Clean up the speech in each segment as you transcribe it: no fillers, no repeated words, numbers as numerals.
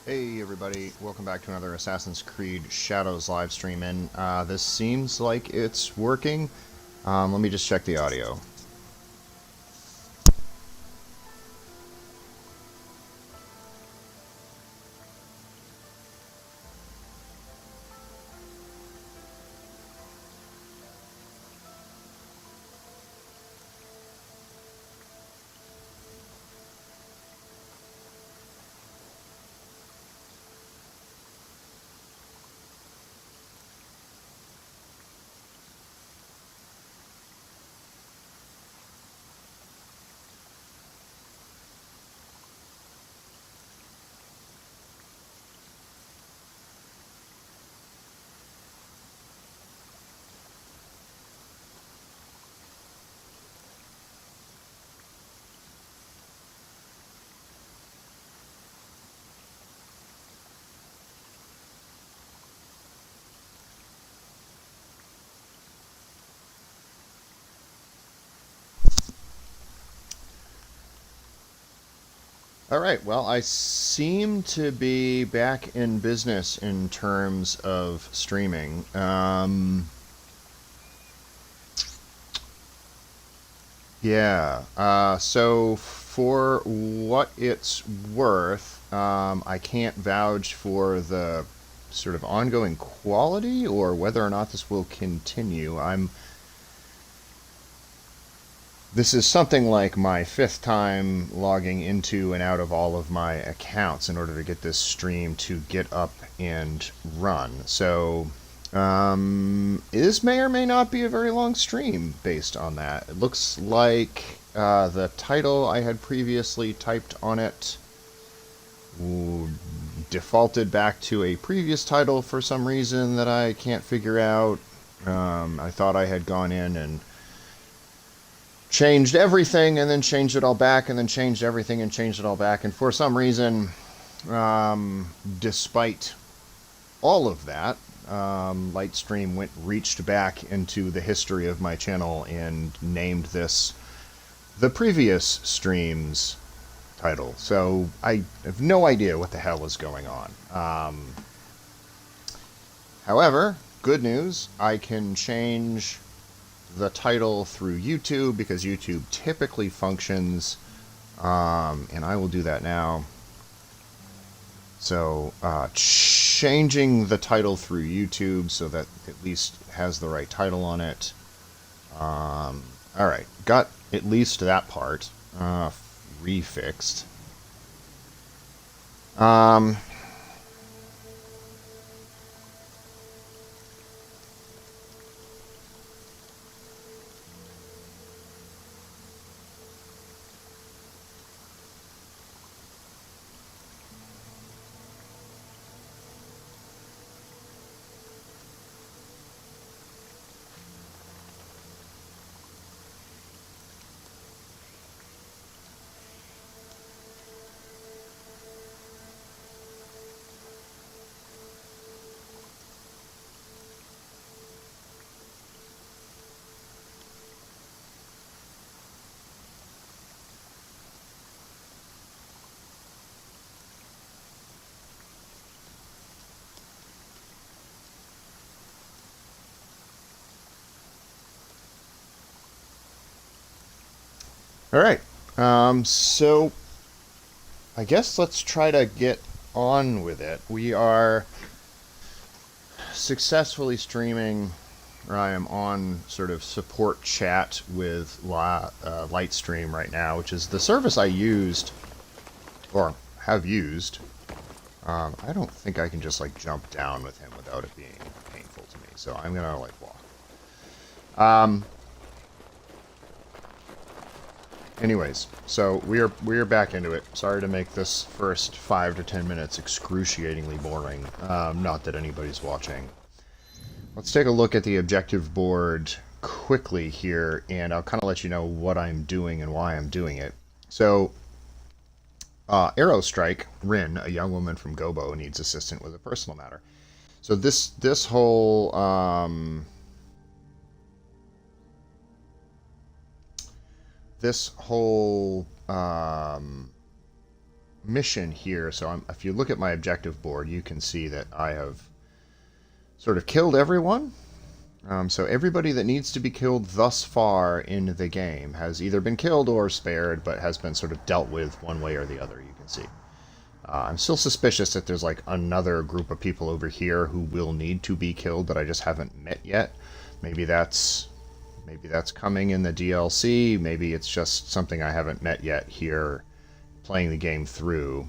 Hey everybody, welcome back to another Assassin's Creed Shadows live stream. And this seems like it's working. Let me just check the audio. Alright, well, I seem to be back in business in terms of streaming. Yeah, so for what it's worth, I can't vouch for the sort of ongoing quality or whether or not this will continue. This is something like my fifth time logging into and out of all of my accounts in order to get this stream to get up and run. So, this may or may not be a very long stream based on that. It looks like the title I had previously typed on it defaulted back to a previous title for some reason that I can't figure out. I thought I had gone in and changed everything and then changed it all back and then changed everything and changed it all back. And for some reason, despite all of that, Lightstream reached back into the history of my channel and named this the previous stream's title. So I have no idea what the hell is going on. However, good news, I can change the title through YouTube because YouTube typically functions, and I will do that now. So changing the title through YouTube so that at least has the right title on it. All right, got at least that part refixed. All right, so I guess let's try to get on with it. We are successfully streaming, or I am on sort of support chat with Lightstream right now, which is the service I used, or have used. I don't think I can just like jump down with him without it being painful to me, so I'm gonna like walk. Anyways, so we are back into it. Sorry to make this first 5 to 10 minutes excruciatingly boring. Not that anybody's watching. Let's take a look at the objective board quickly here, and I'll kind of let you know what I'm doing and why I'm doing it. So, Arrow Strike, Rin, a young woman from Gobo, needs assistance with a personal matter. So this whole mission here. So if you look at my objective board, you can see that I have sort of killed everyone. So everybody that needs to be killed thus far in the game has either been killed or spared, but has been sort of dealt with one way or the other, you can see. I'm still suspicious that there's like another group of people over here who will need to be killed that I just haven't met yet. Maybe that's coming in the DLC. Maybe it's just something I haven't met yet here playing the game through.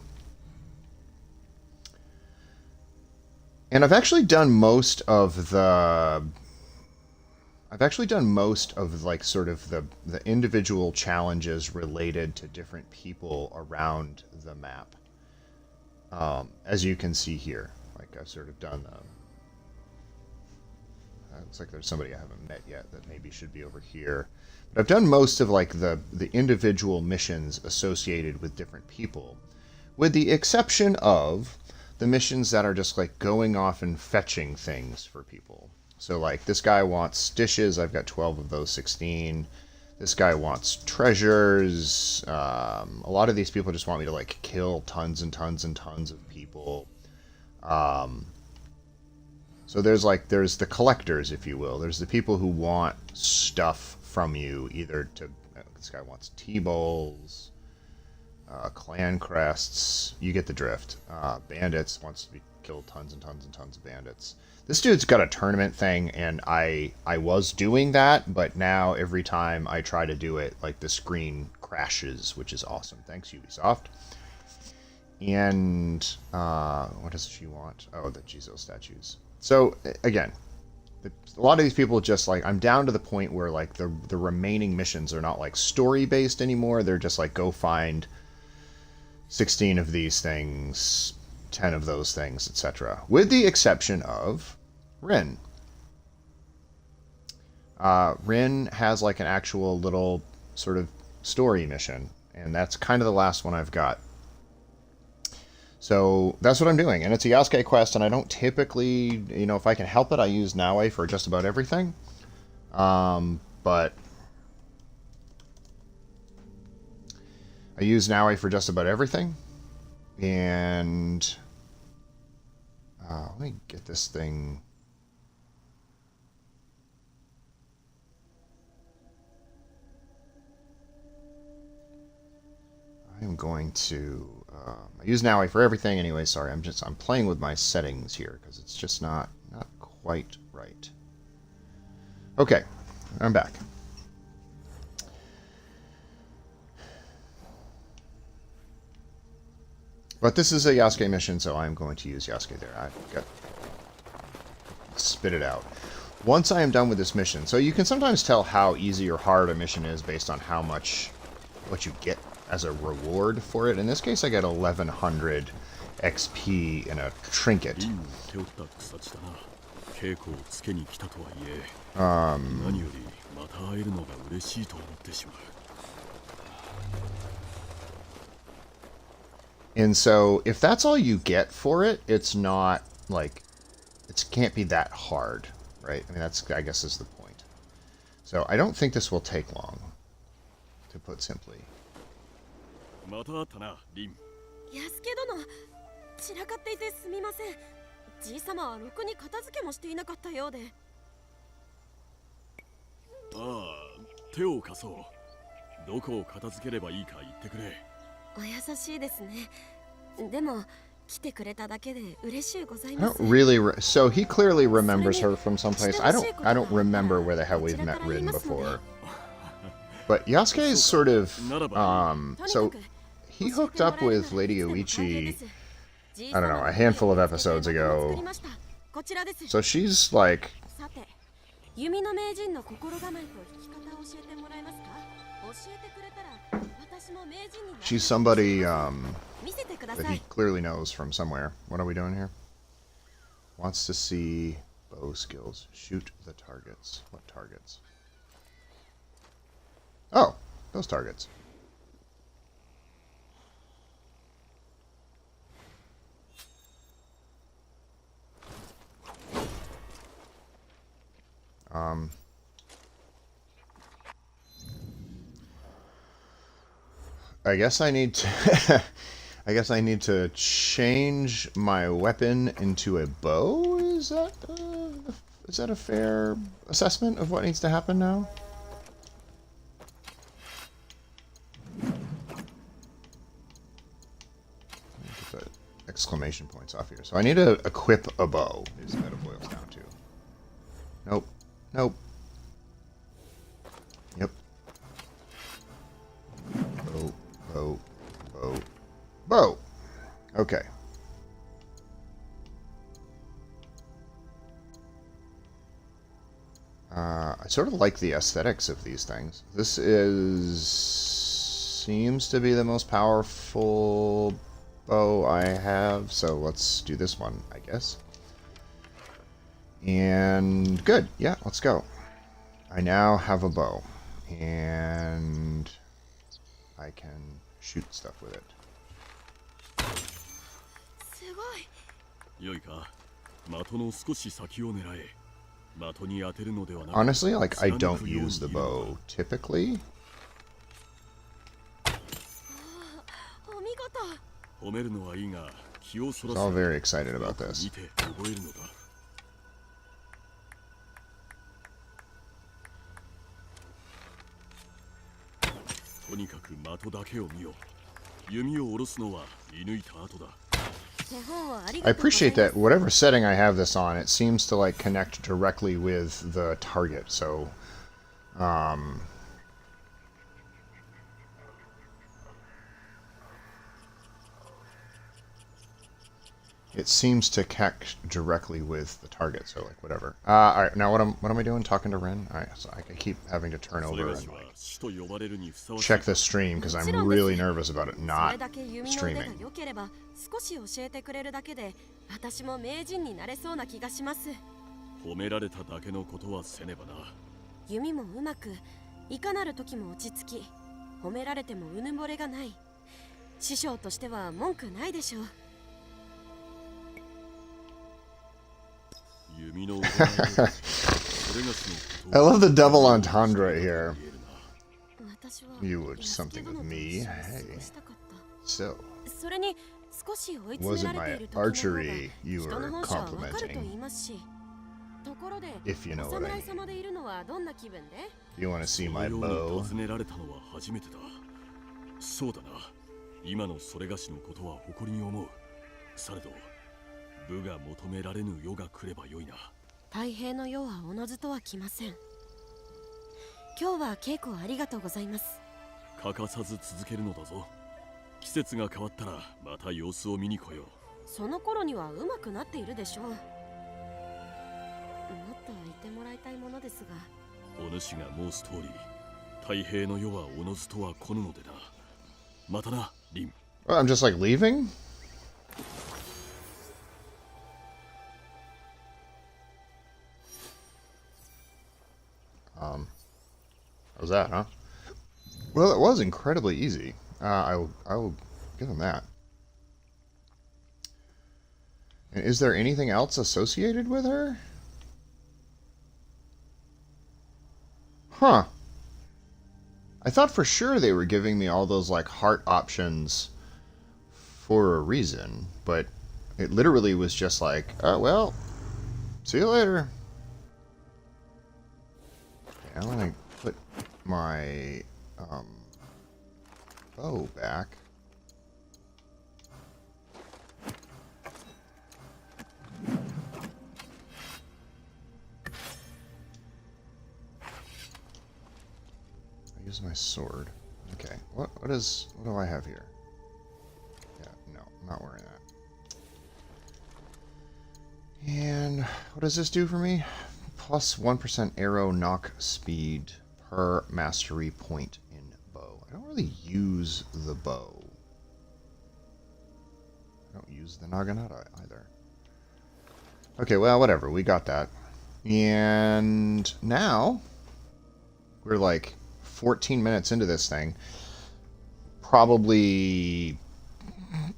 And I've actually done most of like sort of the individual challenges related to different people around the map. As you can see here, like I've sort of done looks like there's somebody I haven't met yet that maybe should be over here. But I've done most of like the individual missions associated with different people, with the exception of the missions that are just like going off and fetching things for people. So like this guy wants dishes, I've got 12 of those 16. This guy wants treasures. A lot of these people just want me to like kill tons and tons and tons of people. So there's the collectors, if you will. There's the people who want stuff from you, either to... this guy wants T-bowls, clan crests. You get the drift. Bandits, wants to be killed tons and tons and tons of bandits. This dude's got a tournament thing, and I was doing that, but now every time I try to do it, like, the screen crashes, which is awesome. Thanks, Ubisoft. And, what does she want? Oh, the Jizo statues. So, again, a lot of these people just, like, I'm down to the point where, like, the remaining missions are not, like, story-based anymore. They're just, like, go find 16 of these things, 10 of those things, etc. With the exception of Rin. Rin has, like, an actual little sort of story mission, and that's kind of the last one I've got. So that's what I'm doing, and it's a Yasuke quest, and I don't typically, you know, if I can help it, I use Naue for just about everything. But I use Naue for just about everything, and let me get this thing. I am going to. I use Naue for everything anyway. Sorry, I'm playing with my settings here because it's just not quite right. Okay, I'm back. But this is a Yasuke mission, so I'm going to use Yasuke there. I've got spit it out. Once I am done with this mission, so you can sometimes tell how easy or hard a mission is based on how much what you get as a reward for it. In this case, I get 1100 XP in a trinket. And so, if that's all you get for it, it's not, like, it can't be that hard, right? I mean, that's, I guess, is the point. So, I don't think this will take long, to put simply. また会ったな、リン。安家殿、散らかっていてすみません。じい様はろくに片付けもしていなかったようで。ああ、手を貸そう。どこを片付ければいいか言ってくれ。お優しいですね。でも来てくれただけで嬉しいござい I ます。 don't really. So he clearly remembers her from someplace. I don't remember where the hell we've met Rin before. But Yasuke is sort of so. He hooked up with Lady Oichi, I don't know, a handful of episodes ago. So she's like... She's somebody that he clearly knows from somewhere. What are we doing here? Wants to see bow skills. Shoot the targets. What targets? Oh, those targets. I guess I need to I guess I need to change my weapon into a bow? Is that a fair assessment of what needs to happen now? Get the exclamation points off here. So I need to equip a bow, is what it boils down to. Nope. Nope. Yep. Bow, bow, bow, bow. Okay. I sort of like the aesthetics of these things. This seems to be the most powerful bow I have, so let's do this one, I guess. And good, yeah, let's go. I now have a bow, and I can shoot stuff with it. すごい。良いか、的の少し先を狙え。的に当てるのではなく、 Honestly, like, I 貫 don't くように use the いるのだ。 bow typically. お見事。褒めるのはいいが、気をそ I ら was all す。 very excited about 見 this. て覚えるのだ。とにかく的だけを見よ。弓を下ろすのは射抜いた後だ。 手本をあり I がとうござい appreciate ます that whatever setting I have this on, it seems to like connect directly with the target. So, it seems to connect directly with the target. So, like, whatever. All right, now what am I doing? Talking to Ren. All right, so I keep having to turn それ over が and しは like 死と呼ばれるにふさわしい。 check the stream because I'm really nervous about it それ not だけ弓の腕が streaming. 良ければ少し教えてくれるだけで私も名人になれそうな気がします。褒められただけのことはせねばな。弓もうまくいかなる時も落ち着き褒められてもうぬぼれがない師匠としては文句ないでしょう。弓の腕前でそれがしのこと I を love the double entendre here. 言えるな。私は You would 安 something 家 with 殿と me. 一緒に過 Hey. ごしたかった So, それに少し追い詰 wasn't められ my ている時の方が archery you 人 were の本性はわかると言 complimenting? いますしところで If you know お what I 侍 mean. 様でいるのはどんな気分で You want to see その my ように bow? 尋ねられたのは初めてだ。そうだな。今のそれがしのことは誇りに思う。されど、部が求められぬ世が来ればよいな。太平の世はおのずとは来ません。今日は稽古ありがとうございます。欠かさず続けるのだぞ。季節が変わったらまた様子を見に来よう。その頃には上手くなっているでしょう。もっといてもらいたいものですが。お主が申す通り、太平の世はおのずとは来ぬのでな。またな、リン。 Oh, I'm just like leaving? How's that, huh? Well, it was incredibly easy. I will give him that. And is there anything else associated with her? Huh. I thought for sure they were giving me all those, like, heart options for a reason, but it literally was just like, oh, well, see you later. Okay, I'm gonna put my bow back. I use my sword. Okay, what do I have here? Yeah, no, I'm not wearing that. And what does this do for me? Plus 1% arrow knock speed per mastery point in bow. I don't really use the bow. I don't use the naginata either. Okay, well, whatever. We got that. And now we're like 14 minutes into this thing. Probably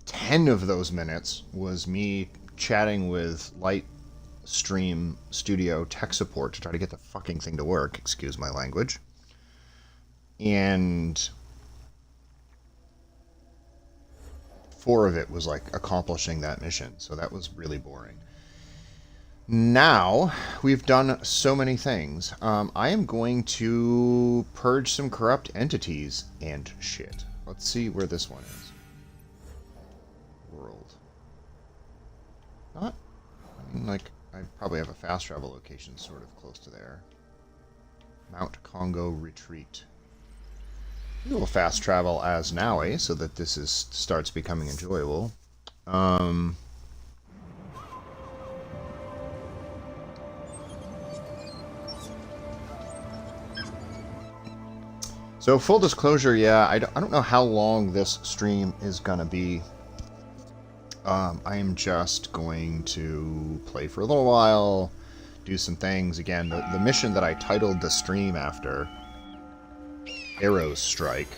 10 of those minutes was me chatting with Lightstream Studio tech support to try to get the fucking thing to work. Excuse my language. And 4 of it was like accomplishing that mission, so that was really boring. Now, we've done so many things. I am going to purge some corrupt entities and shit. Let's see where this one is. World. Not, I mean, like, I probably have a fast travel location sort of close to there. Mount Congo Retreat. We will fast travel as Naue so that this starts becoming enjoyable. So full disclosure, yeah, I don't know how long this stream is gonna be. I am just going to play for a little while, do some things. Again, the mission that I titled the stream after, Arrow Strike,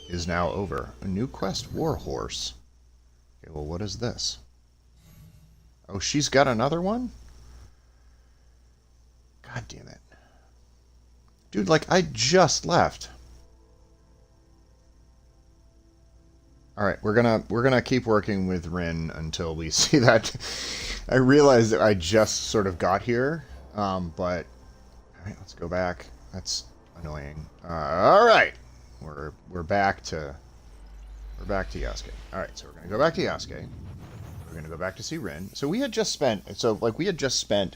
is now over. A new quest, Warhorse. Okay, well, what is this? Oh, she's got another one? God damn it. Dude, like, I just left. Alright, we're gonna keep working with Rin until we see that. I realize that I just sort of got here, but... Alright, let's go back. That's annoying. Alright! We're back to... We're back to Yasuke. Alright, so we're gonna go back to Yasuke. We're gonna go back to see Rin. So we had just spent... So, like, we had just spent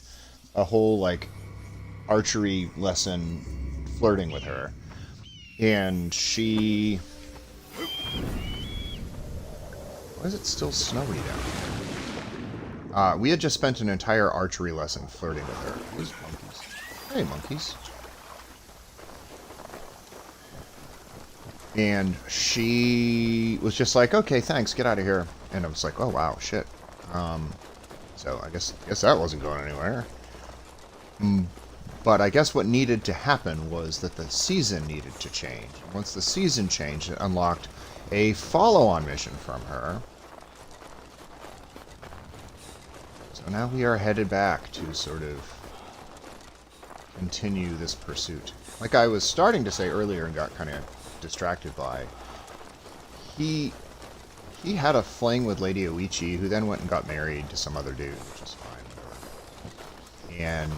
a whole, like, archery lesson flirting with her. And she... Why is it still snowy down here? We had just spent an entire archery lesson flirting with her. These monkeys. Hey, monkeys. And she was just like, okay, thanks, get out of here. And I was like, oh, wow, shit. So I guess that wasn't going anywhere. But I guess what needed to happen was that the season needed to change. Once the season changed, it unlocked a follow-on mission from her. So now we are headed back to sort of continue this pursuit. Like I was starting to say earlier and got kind of distracted by, he had a fling with Lady Oichi, who then went and got married to some other dude, which is fine, whatever. And...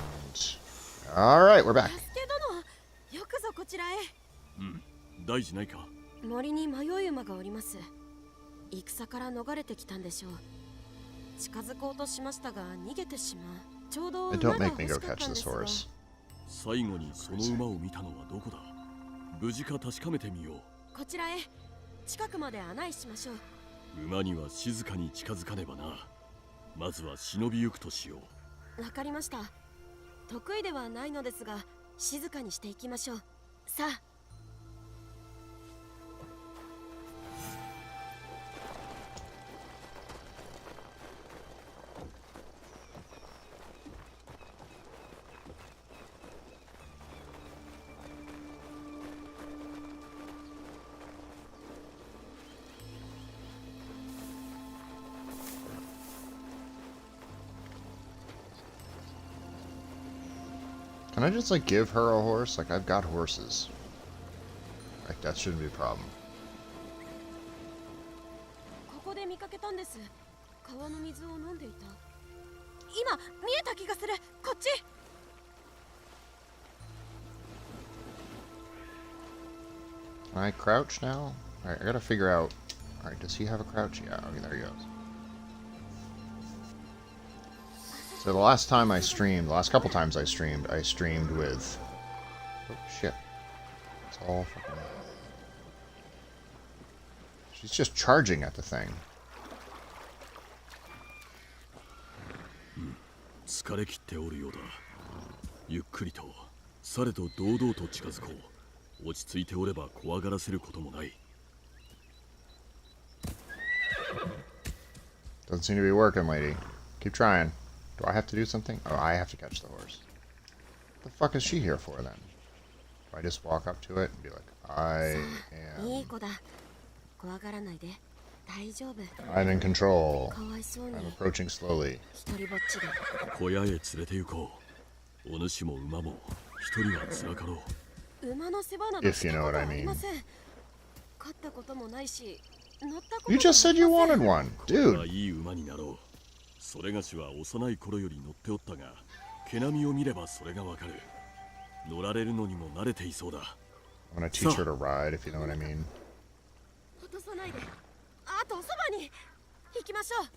Alright, we're back. 大事ないか。森に迷い馬がおります。戦から逃れてきたんでしょう。近づこうとしましたが逃げてしまう。ちょうど馬が Don't make me 欲 go しかった catch んで this すが。 horse. 最後にその馬を見たのはどこだ。無事か確かめてみよう。こちらへ近くまで案内しましょう。馬には静かに近づかねばな。まずは忍びゆくとしよう。わかりました。得意ではないのですが静かにしていきましょう。さあ。Can I just, like, give her a horse? Like, I've got horses. Like, that shouldn't be a problem. ここで見かけたんです。川の水を飲んでいた。今見えた気がする。こっち。Can I crouch now? Alright, I gotta figure out... Alright, does he have a crouch? Yeah, okay, there he goes. So the last time I streamed, the last couple times I streamed with... Oh, shit. It's all fucking... She's just charging at the thing. 疲れ切っておるようだ。ゆっくりと、されど堂々と近づこう。落ち着いておれば怖がらせることもない。Doesn't seem to be working, lady. Keep trying. Do I have to do something? Oh, I have to catch the horse. What the fuck is she here for, then? Do I just walk up to it and be like, I am... いい子だ。怖がらないで。大丈夫。 I'm in control. かわいそうに。 I'm approaching slowly. 一人ぼっちで。小屋へ連れて行こう。お主も馬も一人は辛かろう。馬の世話など If し you た know こ what と I ありま mean. せん。飼ったこともないし、乗ったこと You just said you があり wanted ま one. これは Dude. いい馬になろう。それがしは幼い頃より乗っておったが、毛並みを見ればそれがわかる。乗られるのにも慣れていそうだ。 I'm gonna teach her to ride, if you know what I mean. せん。落とさないで。あとおそばに行きましょう。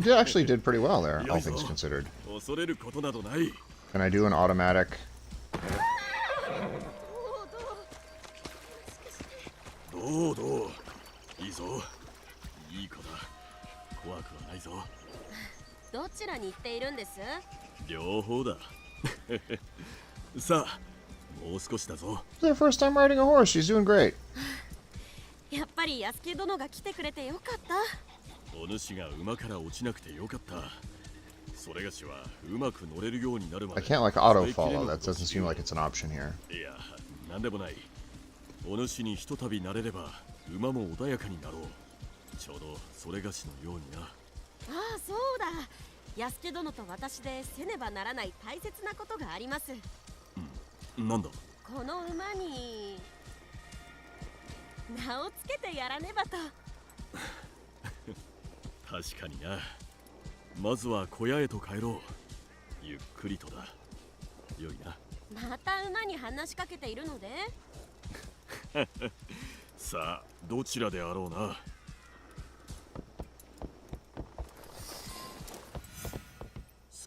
You actually did pretty well there, all things considered. 恐れることなどない。 Can I do an automatic? どうどう。いいぞ。いい子だ。怖くはないぞ。どちらに行っているんです？両方だ。さあ、もう少しだぞ。 It's her first time riding a horse. She's doing great. やっぱり安家殿が来てくれてよかった。お主が馬から落ちなくてよかった。それがしはうまく乗れるようになるま I で。 can't like auto follow. That doesn't seem like it's an option here. いや、なんでもない。お主にひとたび慣れれば馬も穏やかになろう。ちょうどそれがしのようにな。ああ、そうだ。安家殿と私でせねばならない大切なことがあります。なんだ。この馬に名をつけてやらねばと。確かにな。まずは小屋へと帰ろう。ゆっくりとだ。よいな。また馬に話しかけているので。さあ、どちらであろうな。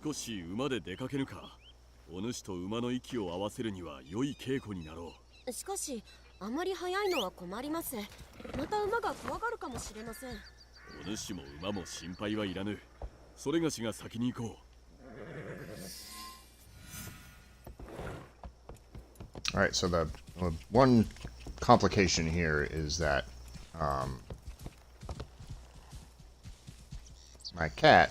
少し馬で出かけぬか。お主と馬の息を合わせるには良い稽古になろう。しかしあまり速いのは困ります。また馬が怖がるかもしれません。お主も馬も心配はいらぬ。それがしが先に行こう。 All right, so the one complication here is that my cat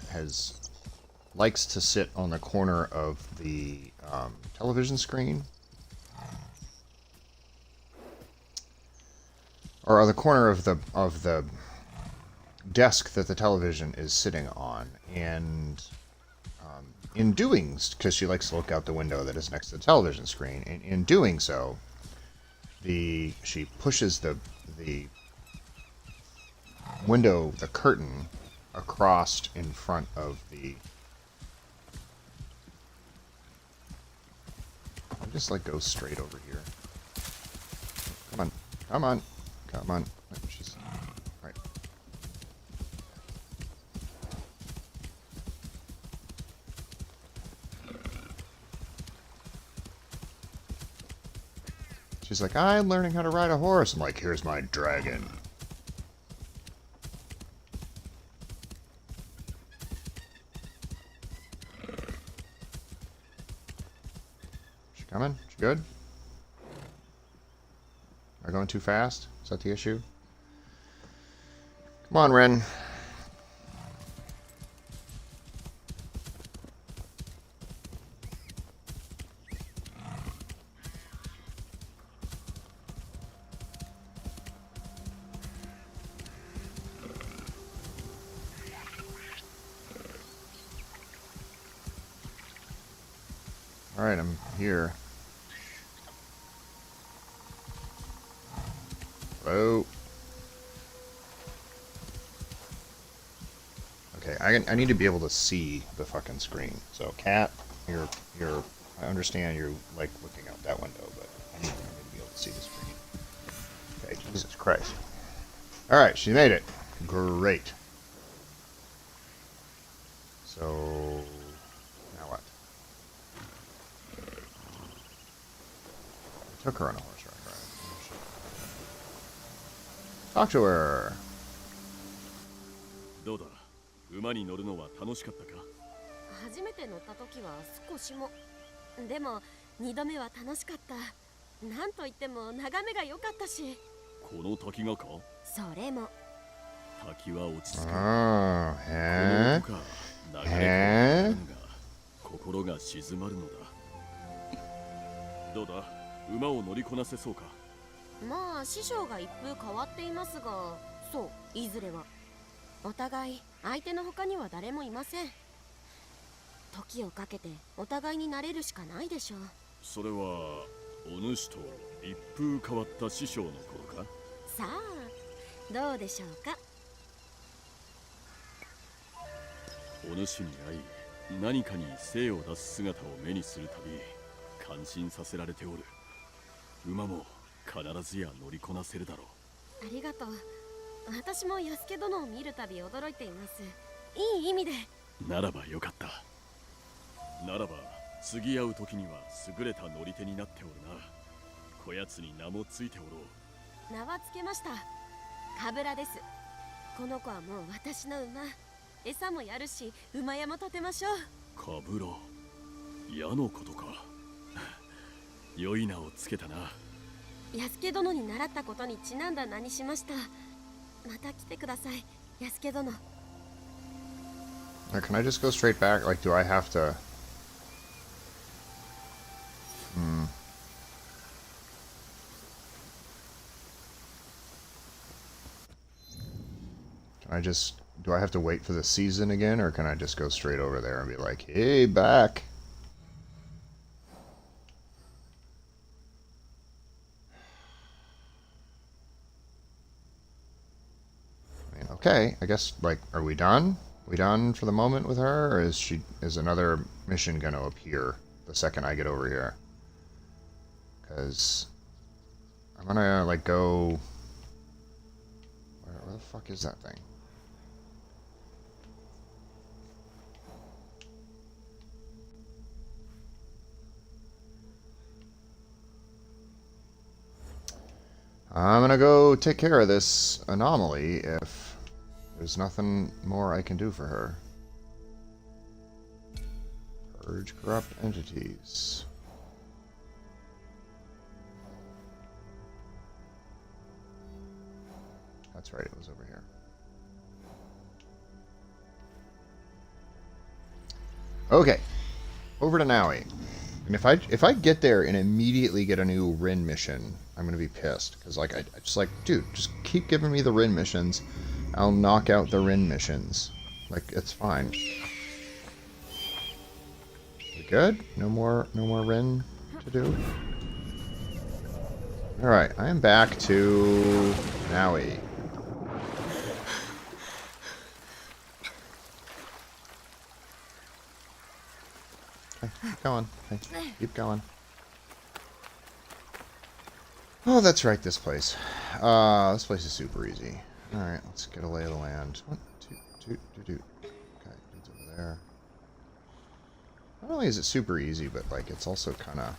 likes to sit on the corner of the television screen, or on the corner of the desk that the television is sitting on, and in doing, because she likes to look out the window that is next to the television screen, and in doing so, she pushes the window, the curtain, across in front of the. I'll just like go straight over here. Come on, come on, come on. She's all right. She's like, I'm learning how to ride a horse. I'm like, here's my dragon. She coming? She good? Am I going too fast? Is that the issue? Come on, Ren. Alright, I'm here. Hello? Okay, I need to be able to see the fucking screen. So, cat, you're I understand you like looking out that window, but I need to be able to see the screen. Okay, Jesus Christ. Alright, she made it. Great. So, now what? I took her on a horse ride, right? Talk to her. どうだ。馬に乗るのは楽しかったか。初めて乗った時は少しも。でも2度目は楽しかった。なんといっても眺めが良かったし。この滝がか。それも。滝は落ち着く。 Oh, こ eh? の音か流れが心が静まるのだ。どうだ。馬を乗りこなせそうか。まあ師匠が一風変わっていますが、そういずれはお互い相手の他には誰もいません。時をかけてお互いになれるしかないでしょう。それはお主と一風変わった師匠の頃か。さあどうでしょうか。お主に会い何かに精を出す姿を目にするたび感心させられておる。馬も必ずや乗りこなせるだろう。ありがとう。私も安家殿を見るたび驚いています。いい意味で。ならばよかった。ならば次会う時には優れた乗り手になっておるな。こやつに名もついておろう。名はつけました。カブラです。この子はもう私の馬。餌もやるし馬屋も立てましょう。カブラ、矢のことか。良い名をつけたな。安家殿に習ったことにちなんだ名にしました。また来てください、安家殿。Can I just go straight back? Like, do I have to... Can I just... Do I have to wait for the season again, or can I just go straight over there and be like, hey, back? I mean, okay, I guess, like, are we done? We done for the moment with her, or is another mission gonna appear the second I get over here? Because I'm gonna, like, go... Where the fuck is that thing? I'm gonna go take care of this anomaly if there's nothing more I can do for her. Purge corrupt entities. That's right, it was over here. Okay, over to Naui. And if I get there and immediately get a new Rin mission, I'm gonna be pissed because I just like, dude, just keep giving me the Rin missions. I'll knock out the Rin missions. Like, it's fine. We good? No more Rin to do. All right, I am back to Naui. Keep going. Hey, keep going. Oh, that's right, this place. This place is super easy. Alright, let's get a lay of the land. 1, 2, 2. Okay, dude's over there. Not only is it super easy, but, like, it's also kind of...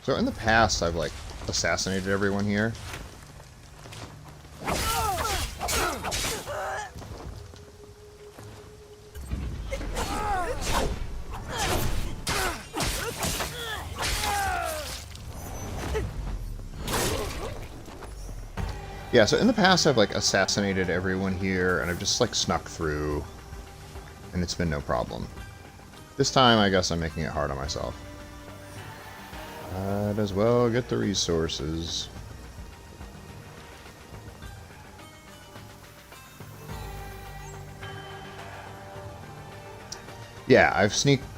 So in the past, I've, like, assassinated everyone here. Yeah, so in the past I've, like, assassinated everyone here, and I've just, like, snuck through, and it's been no problem. This time, I guess I'm making it hard on myself. Might as well get the resources. Yeah,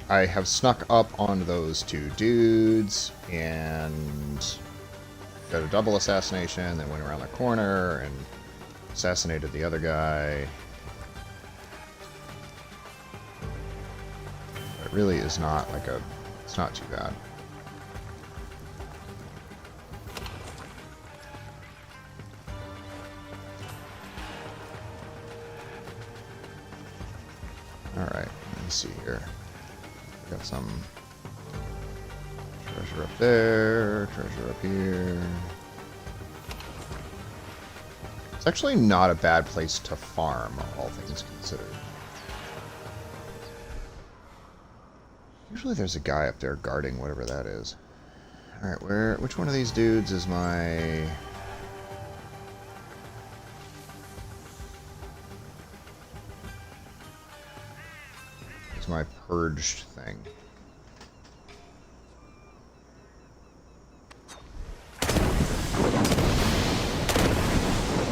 I have snuck up on those two dudes, and got a double assassination, then went around the corner and assassinated the other guy. It really is not like it's not too bad. Alright, let me see here. We got some treasure up there, treasure up here. It's actually not a bad place to farm, all things considered. Usually there's a guy up there guarding whatever that is. Alright, which one of these dudes is my... is my purged thing?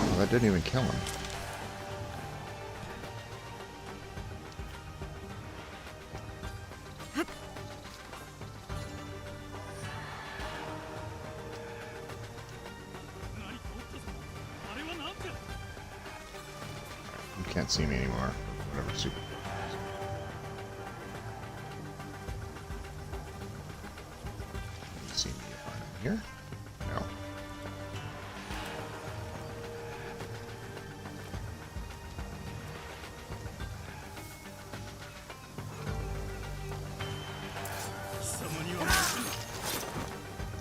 Oh, that didn't even kill him. You can't see me anymore. Whatever, super. See me if I'm in here? No.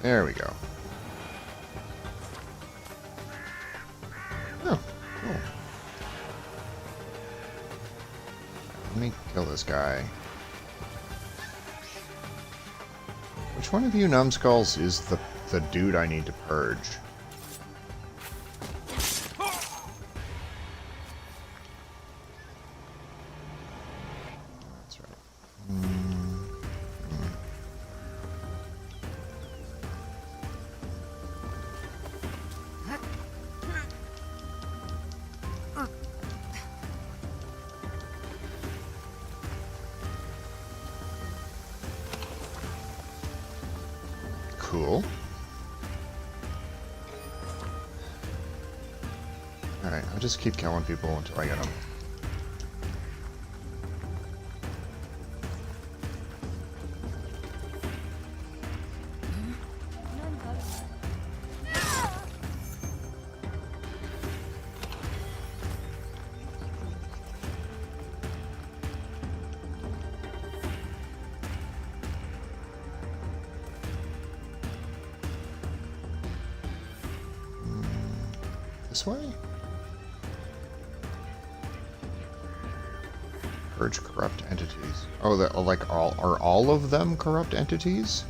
There we go. Oh, cool. Let me kill this guy. Which one of you numbskulls is the dude I need to purge? That's right. Cool. Alright, I'll just keep killing people until I get them. This way? Purge corrupt entities. Oh, like are all of them corrupt entities?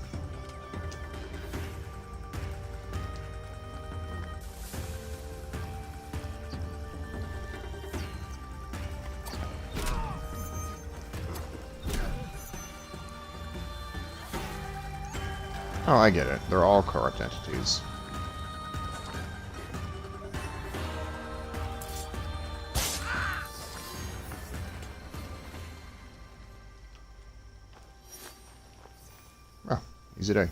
Oh, I get it. They're all corrupt entities. Oh, easy day.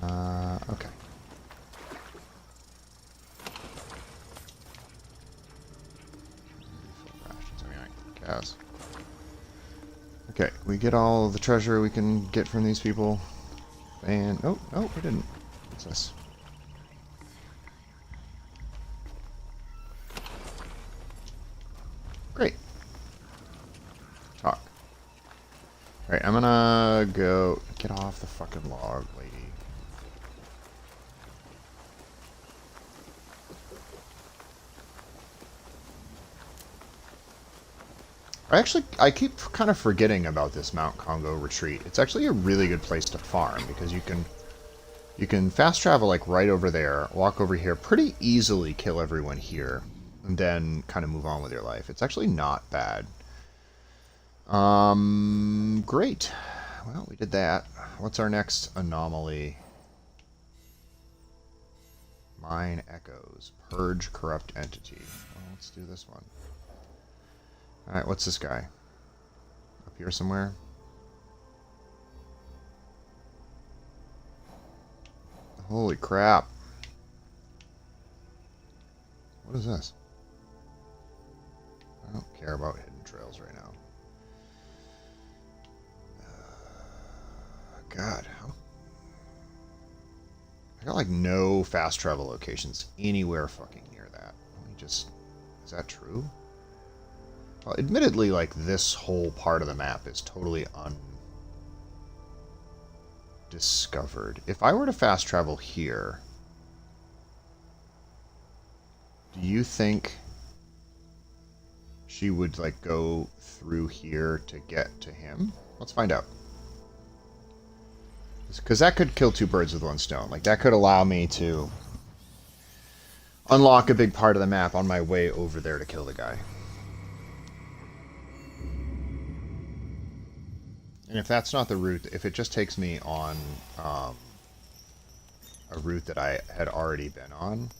Okay. Gas. Okay, we get all the treasure we can get from these people. And, oh, we didn't. What's this? Great. Talk. Alright, I'm gonna go get off the fucking log, lady. I keep kind of forgetting about this Mount Congo retreat. It's actually a really good place to farm because you can fast travel like right over there, walk over here, pretty easily kill everyone here, and then kind of move on with your life. It's actually not bad. Great. Well, we did that. What's our next anomaly? Mine Echoes. Purge corrupt entity. Well, let's do this one. Alright, what's this guy? Up here somewhere? Holy crap. What is this? I don't care about hidden trails right now. God. I got like no fast travel locations anywhere fucking near that. Let me just... Is that true? So admittedly, like, this whole part of the map is totally undiscovered. If I were to fast travel here, do you think she would, like, go through here to get to him? Let's find out. Because that could kill two birds with one stone. Like, that could allow me to unlock a big part of the map on my way over there to kill the guy. And if that's not the route, if it just takes me on a route that I had already been on,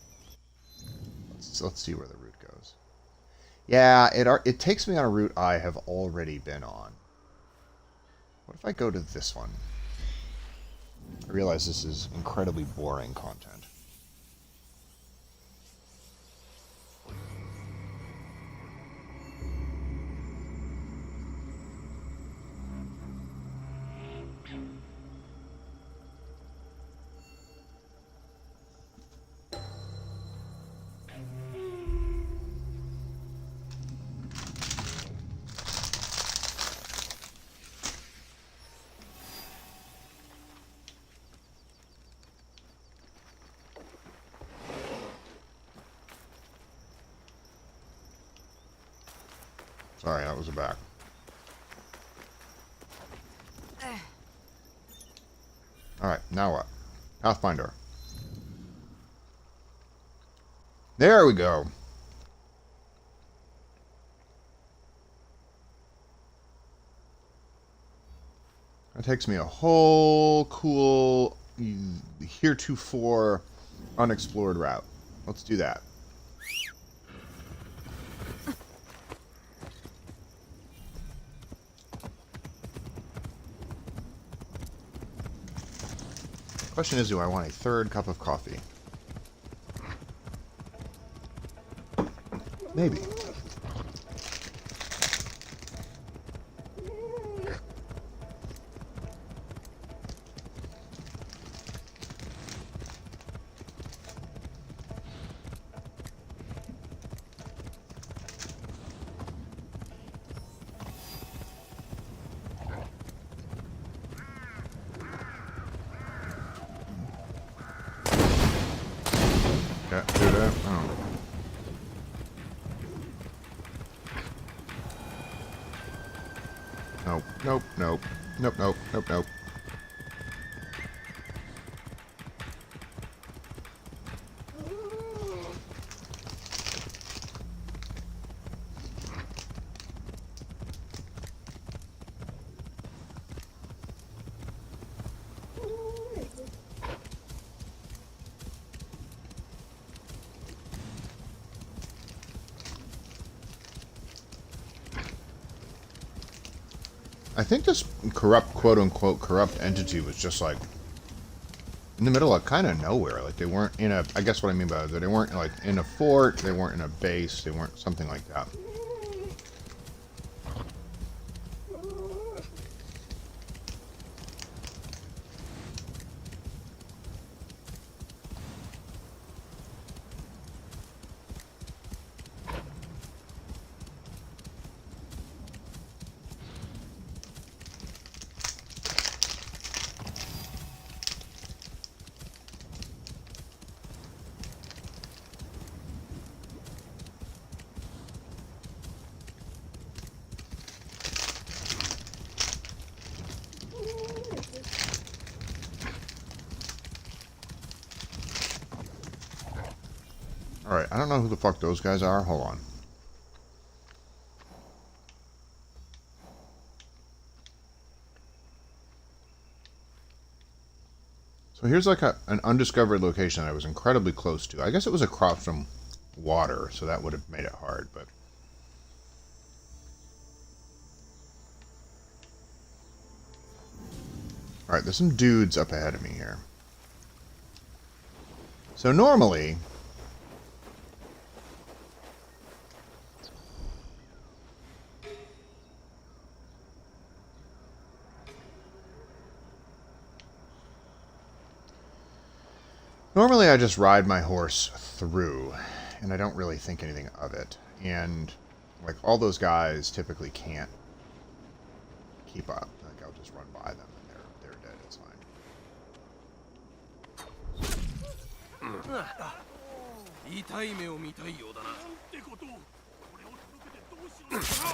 let's see where the route goes. Yeah, it takes me on a route I have already been on. What if I go to this one? I realize this is incredibly boring content. Sorry, that was a back. Alright, now what? Pathfinder. There we go. That takes me a whole cool, heretofore unexplored route. Let's do that. Question is, do I want a third cup of coffee? Maybe. Yeah, do that. Oh. Nope, nope, nope. Nope, nope, nope, nope. I think this corrupt, quote-unquote, corrupt entity was just, like, in the middle of kind of nowhere. Like, they weren't in a... I guess what I mean by that, they weren't, like, in a fort, they weren't in a base, they weren't something like that. Alright, I don't know who the fuck those guys are. Hold on. So here's like an undiscovered location I was incredibly close to. I guess it was across from water, so that would have made it hard, but... Alright, there's some dudes up ahead of me here. So normally... Normally I just ride my horse through, and I don't really think anything of it. And Like, all those guys typically can't keep up. Like, I'll just run by them and they're dead. It's fine. 痛い目を見たいようだな。ってことをこれを届けてどうしろ。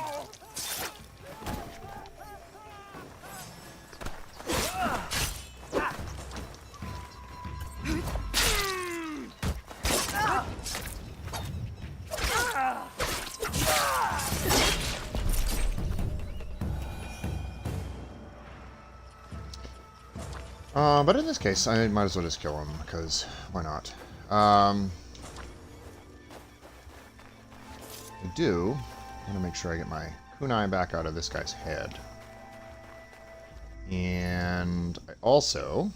But in this case, I might as well just kill him, because why not? I do want to make sure I get my kunai back out of this guy's head. And I also...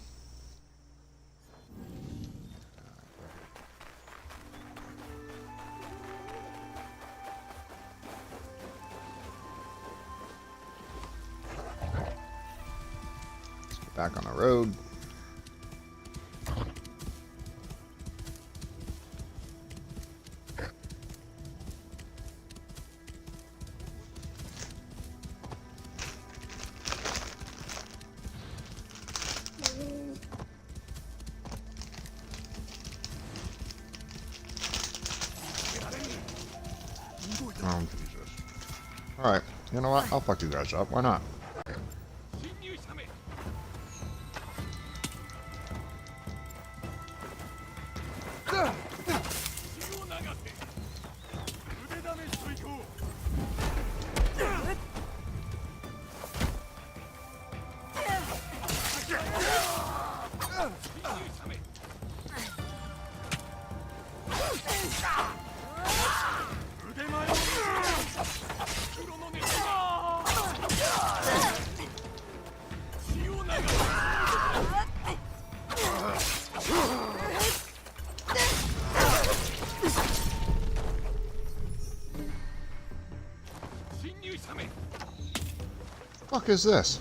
let's get back on the road. Oh, Jesus. Alright, you know what? I'll fuck you guys up. Why not? 侵入者め。血を流せ。腕試しといこう。侵入者め。腕前を見せろ。黒の熱。血を流せ。侵入者め。 Fuck is this?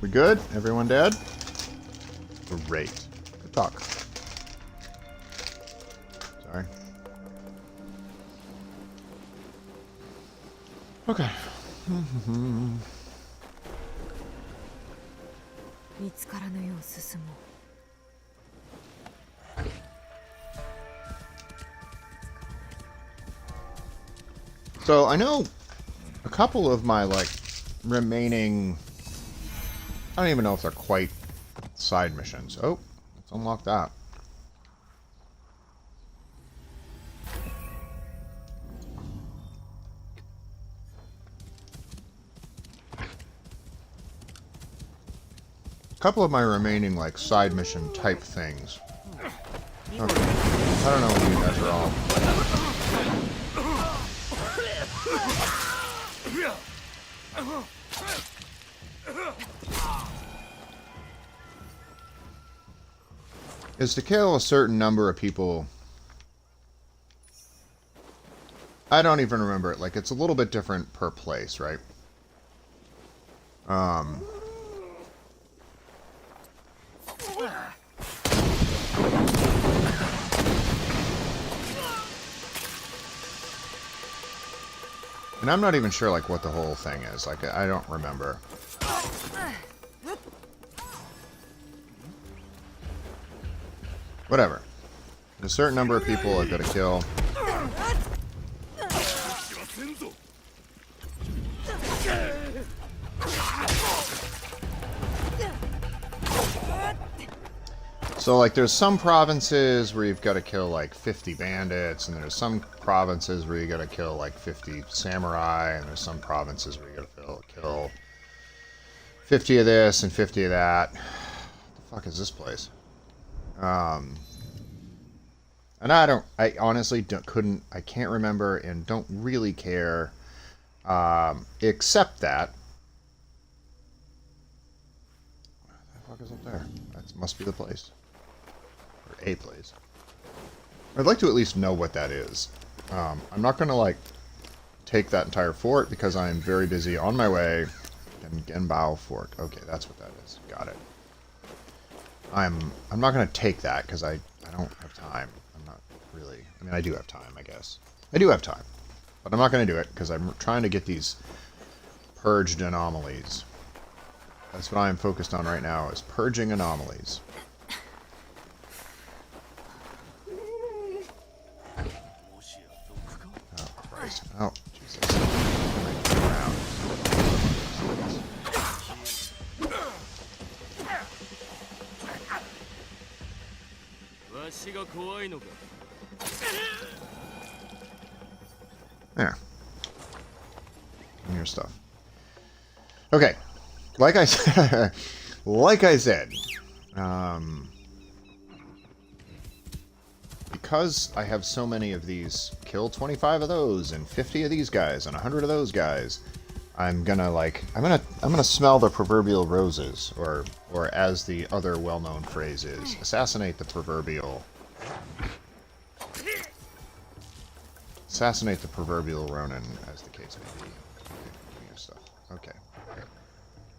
We good? Everyone dead? Great. Good talk. Sorry. Okay. 見つからぬよう進もう。 So I know a couple of my like remaining, I don't even know if they're quite side missions. Oh, let's unlock that. A couple of my remaining like side mission type things. Okay. I don't know what you guys are all. Is to kill a certain number of people. I don't even remember it. Like, it's a little bit different per place, right? And I'm not even sure, like, what the whole thing is. Like, I don't remember. Whatever. A certain number of people I've got to kill. So, like, there's some provinces where you've got to kill, like, 50 bandits, and there's some provinces where you got to kill, like, 50 samurai, and there's some provinces where you got to kill 50 of this and 50 of that. What the fuck is this place? And I honestly I can't remember and don't really care, except that. What the fuck is up there? That must be the place. Or a place. I'd like to at least know what that is. I'm not going to, like, take that entire fort because I am very busy on my way. Genbao Fort. Okay, that's what that is. Got it. I'm not going to take that because I don't have time. I'm not really... I mean, I do have time, I guess. I do have time. But I'm not going to do it because I'm trying to get these purged anomalies. That's what I'm focused on right now, is purging anomalies. Oh, Christ. Oh, Jesus. Around. わしが怖いのか。 There. And your stuff. Okay. Like I said, because I have so many of these, kill 25 of those and 50 of these guys and 100 of those guys, I'm gonna smell the proverbial roses, or as the other well-known phrase is, assassinate the proverbial Ronin, as the case may be. Your stuff. Okay.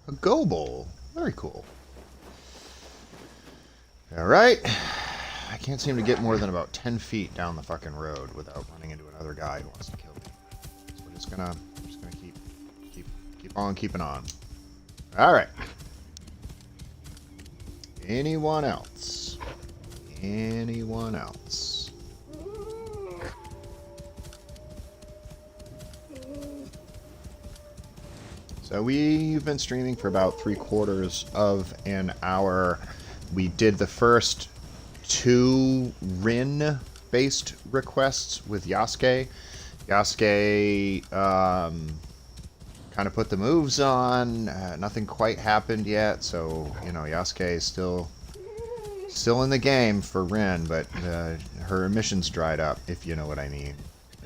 A go bowl. Very cool. Alright. I can't seem to get more than about 10 feet down the fucking road without running into another guy who wants to kill me. So we're just gonna keep on keeping on. Alright. Anyone else? Anyone else? So we've been streaming for about 3/4 of an hour. We did the first 2 Rin-based requests with Yasuke. Yasuke kind of put the moves on. Nothing quite happened yet, so you know Yasuke is still in the game for Rin, but her missions dried up, if you know what I mean.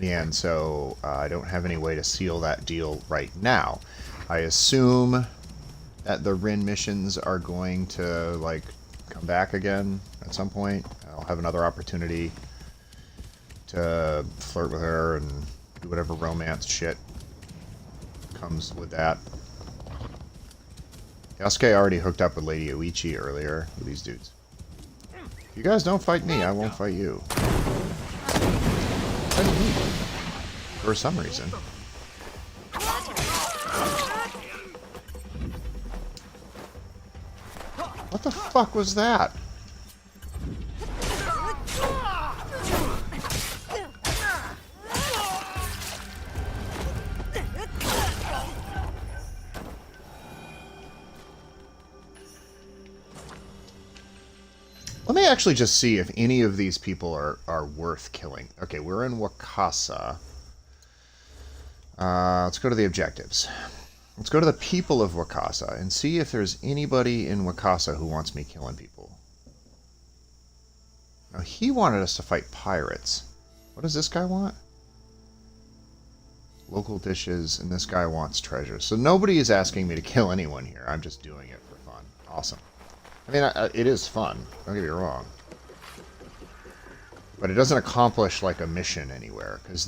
And so I don't have any way to seal that deal right now. I assume that the Rin missions are going to, like, come back again at some point. I'll have another opportunity to flirt with her and do whatever romance shit comes with that. Yasuke already hooked up with Lady Oichi earlier with these dudes. If you guys don't fight me, I won't fight you. For some reason. What the fuck was that? Let me actually just see if any of these people are worth killing. Okay, we're in Wakasa. Let's go to the objectives. Let's go to the people of Wakasa and see if there's anybody in Wakasa who wants me killing people. Now, he wanted us to fight pirates. What does this guy want? Local dishes, and this guy wants treasure. So nobody is asking me to kill anyone here. I'm just doing it for fun. Awesome. I mean, it is fun. Don't get me wrong. But it doesn't accomplish, like, a mission anywhere. Because,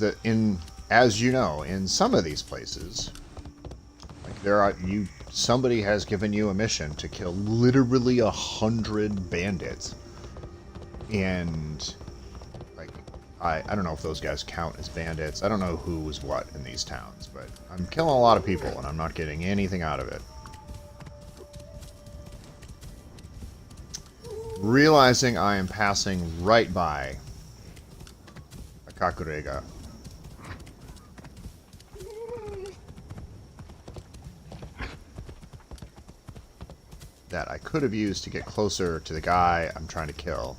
as you know, in some of these places... somebody has given you a mission to kill literally 100 bandits. And, like, I don't know if those guys count as bandits. I don't know who was what in these towns, but I'm killing a lot of people and I'm not getting anything out of it. Realizing I am passing right by a Kakurega. That I could have used to get closer to the guy I'm trying to kill.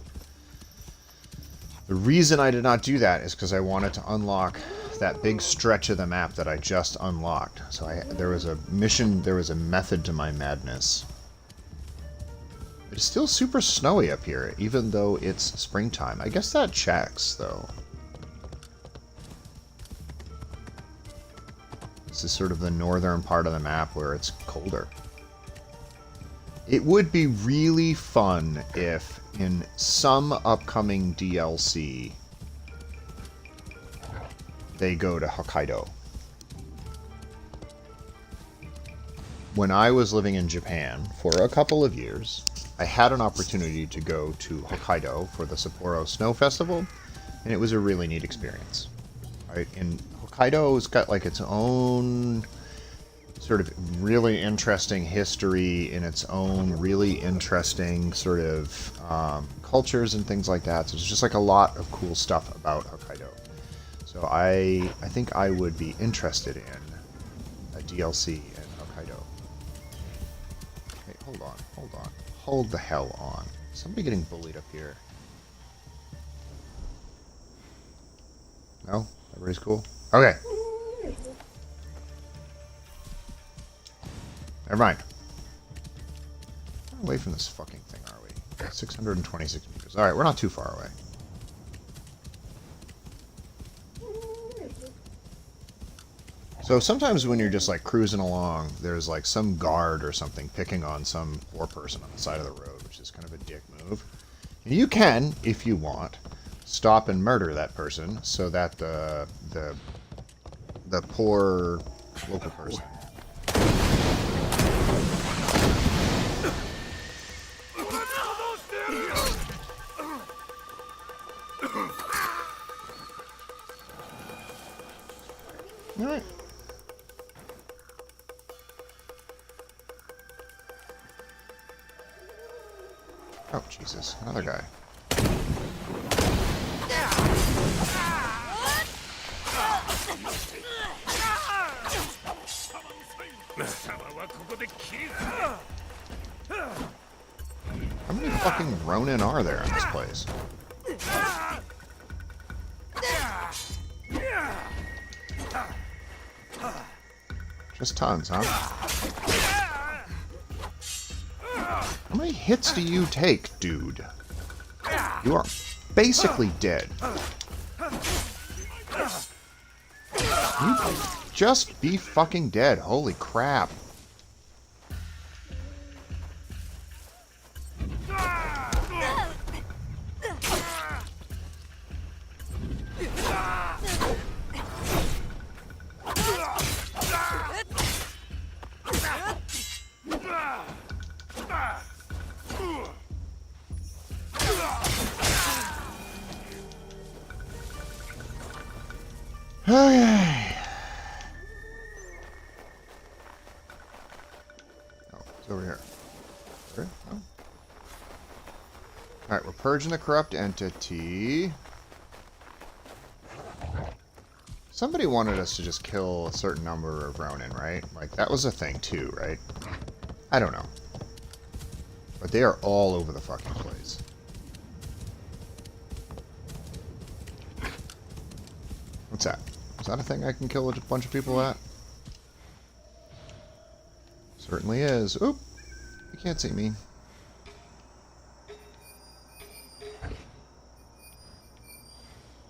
The reason I did not do that is because I wanted to unlock that big stretch of the map that I just unlocked. So there was a mission, there was a method to my madness. It's still super snowy up here, even though it's springtime. I guess that checks, though. This is sort of the northern part of the map where it's colder. It would be really fun if, in some upcoming DLC, they go to Hokkaido. When I was living in Japan for a couple of years, I had an opportunity to go to Hokkaido for the Sapporo Snow Festival, and it was a really neat experience. Right? And Hokkaido's got like its own sort of really interesting history in its own really interesting sort of cultures and things like that. So there's just like a lot of cool stuff about Hokkaido. So I think I would be interested in a DLC in Hokkaido. Hey, hold on. Hold the hell on. Somebody getting bullied up here. No? Everybody's cool? Okay. Never mind. How away from this fucking thing are we? 626 meters. Alright, we're not too far away. So sometimes when you're just like cruising along, there's like some guard or something picking on some poor person on the side of the road, which is kind of a dick move. And you can, if you want, stop and murder that person so that the poor local person Alright. Oh, Jesus. Another guy. How many fucking Ronin are there in this place? Just tons, huh? How many hits do you take, dude? You are basically dead. You just be fucking dead. Holy crap. Okay. Oh, it's over here. Okay. Oh. Alright, we're purging the corrupt entity. Somebody wanted us to just kill a certain number of Ronin, right? Like, that was a thing too, right? I don't know. But they are all over the fucking place. What's that? Is that a thing I can kill a bunch of people at? Certainly is. Oop! You can't see me.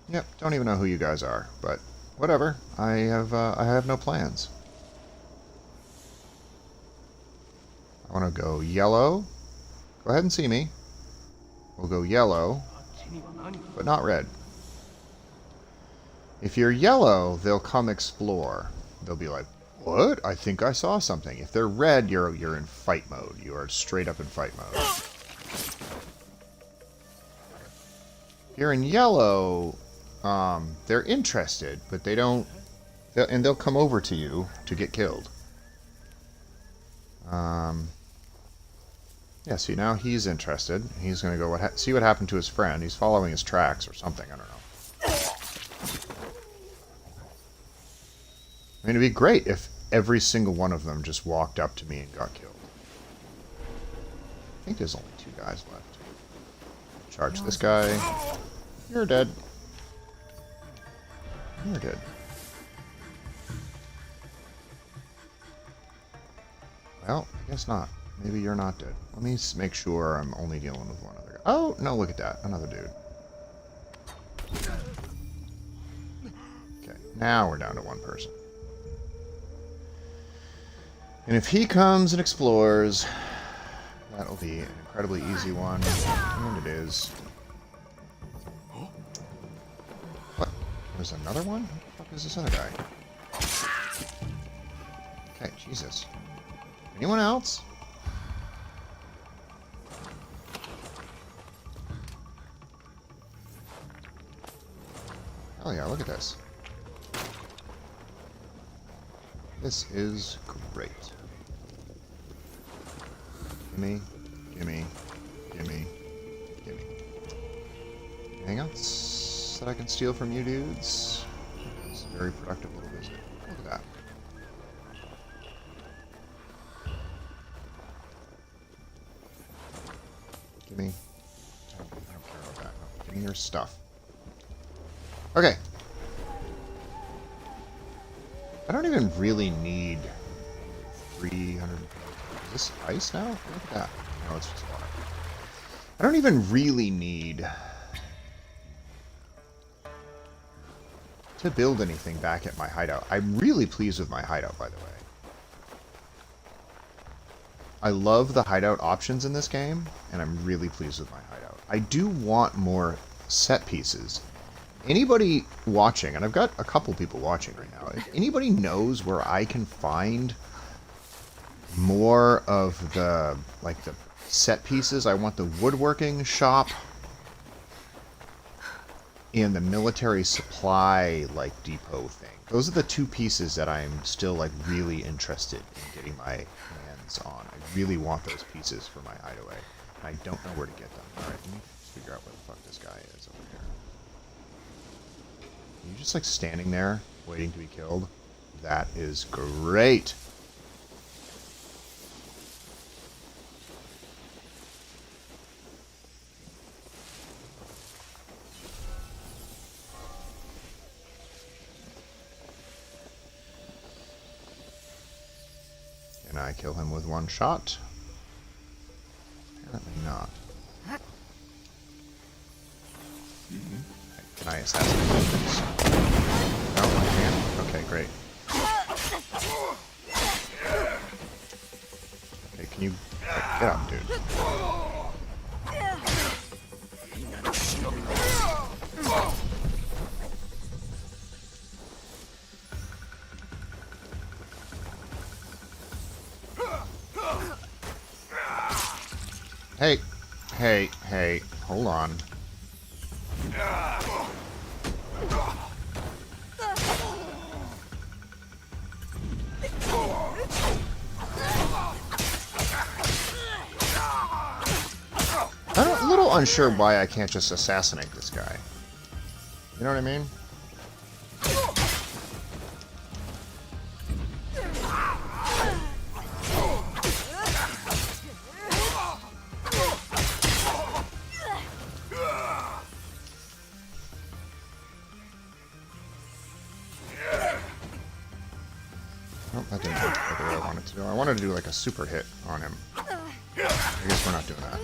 Yep, don't even know who you guys are, but whatever. I have no plans. I want to go yellow. Go ahead and see me. We'll go yellow, but not red. If you're yellow, they'll come explore. They'll be like, what? I think I saw something. If they're red, you're in fight mode. You are straight up in fight mode. If you're in yellow, they're interested, but they don't... they'll come over to you to get killed. Yeah, see, now he's interested. He's going to go see what happened to his friend. He's following his tracks or something. I don't know. I mean, it'd be great if every single one of them just walked up to me and got killed. I think there's only 2 guys left. Charge this guy. You're dead. You're dead. Well, I guess not. Maybe you're not dead. Let me make sure I'm only dealing with one other guy. Oh, no, look at that. Another dude. Okay, now we're down to 1 person. And if he comes and explores, that'll be an incredibly easy one. And it is. What? There's another one? What the fuck is this other guy? Okay, Jesus. Anyone else? Oh yeah, look at this. This is great. Gimme, gimme, gimme, gimme. Anything else that I can steal from you dudes? It's a very productive little visit. Look at that. Gimme. I don't care about that. No, give me your stuff. Okay. I don't even really need 300. Is this ice now? Look at that. No, it's just water. I don't even really need to build anything back at my hideout. I'm really pleased with my hideout, by the way. I love the hideout options in this game, and I'm really pleased with my hideout. I do want more set pieces. Anybody watching, and I've got a couple people watching right now, if anybody knows where I can find more of the, like, the set pieces, I want the woodworking shop and the military supply, like, depot thing. Those are the two pieces that I'm still, like, really interested in getting my hands on. I really want those pieces for my hideaway. I don't know where to get them. Alright, let me figure out where the fuck this guy is over here. Are you just, like, standing there, waiting to be killed? That is great! Can I kill him with one shot? Apparently not. Can I assassinate things? No, I can't. Okay, great. Okay, can you... Get up, dude. Hey, hey, hey, hold on. I'm a little unsure why I can't just assassinate this guy. You know what I mean? Nope, that didn't work the way I wanted to do. I wanted to do like a super hit on him. I guess we're not doing that.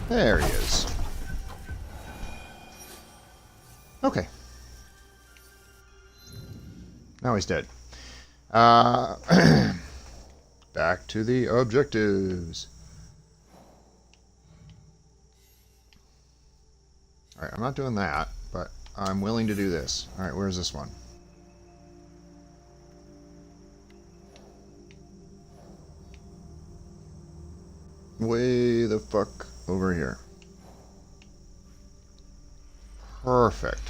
There he is. Okay. Now he's dead. Back to the objectives. Alright, I'm not doing that, but I'm willing to do this. Alright, where's this one? Way the fuck over here. Perfect.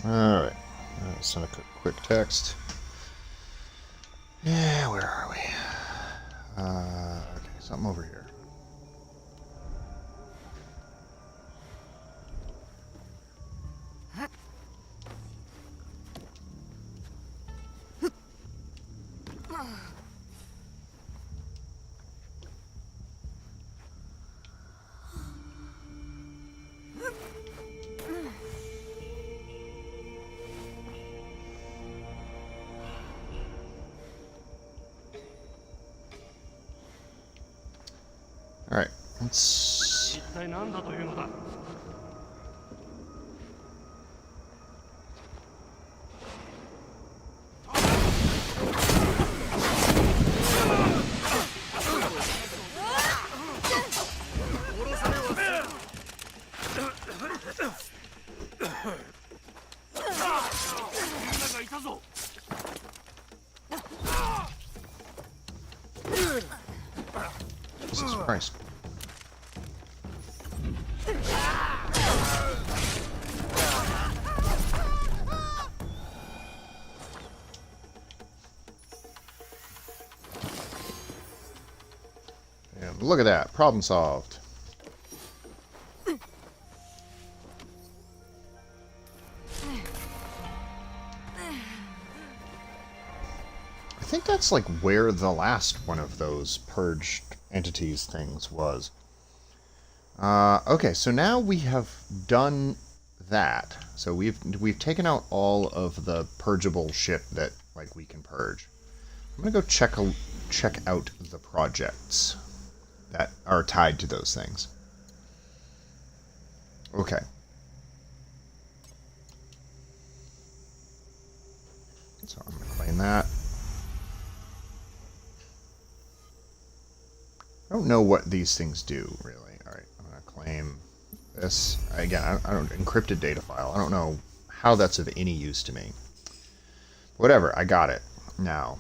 Alright. Send a quick text. Yeah, where are we? Okay, something over here. Let's... 一体何だというのだ。女がいたぞ。 Jesus Christ. And look at that. Problem solved. I think that's like where the last one of those purged entities things was. Okay, so now we have done that. So we've taken out all of the purgeable shit that like we can purge. I'm gonna go check out the projects that are tied to those things. Okay. So I'm gonna claim that. I don't know what these things do, really. Alright, I'm going to claim this. Again, I don't... Encrypted data file. I don't know how that's of any use to me. Whatever, I got it. Now,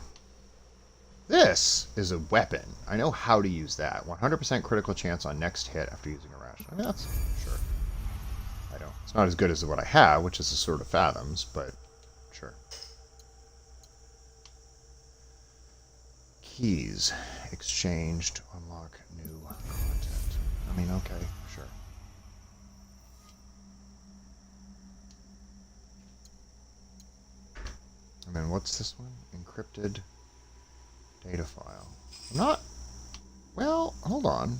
this is a weapon. I know how to use that. 100% critical chance on next hit after using a ration. I mean, that's... Sure. I don't... It's not as good as what I have, which is a Sword of Fathoms, but... Sure. Keys. Exchanged. Unlock new content. I mean, okay, sure. And then what's this one? Encrypted data file. I'm not... Well, hold on.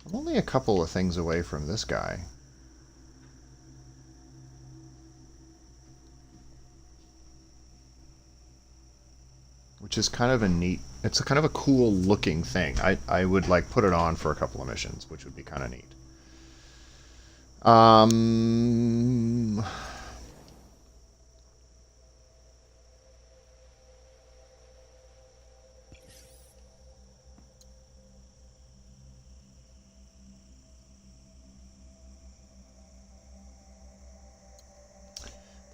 I'm only a couple of things away from this guy. Which is kind of a neat... It's a kind of a cool looking thing. I would like put it on for a couple of missions, which would be kind of neat.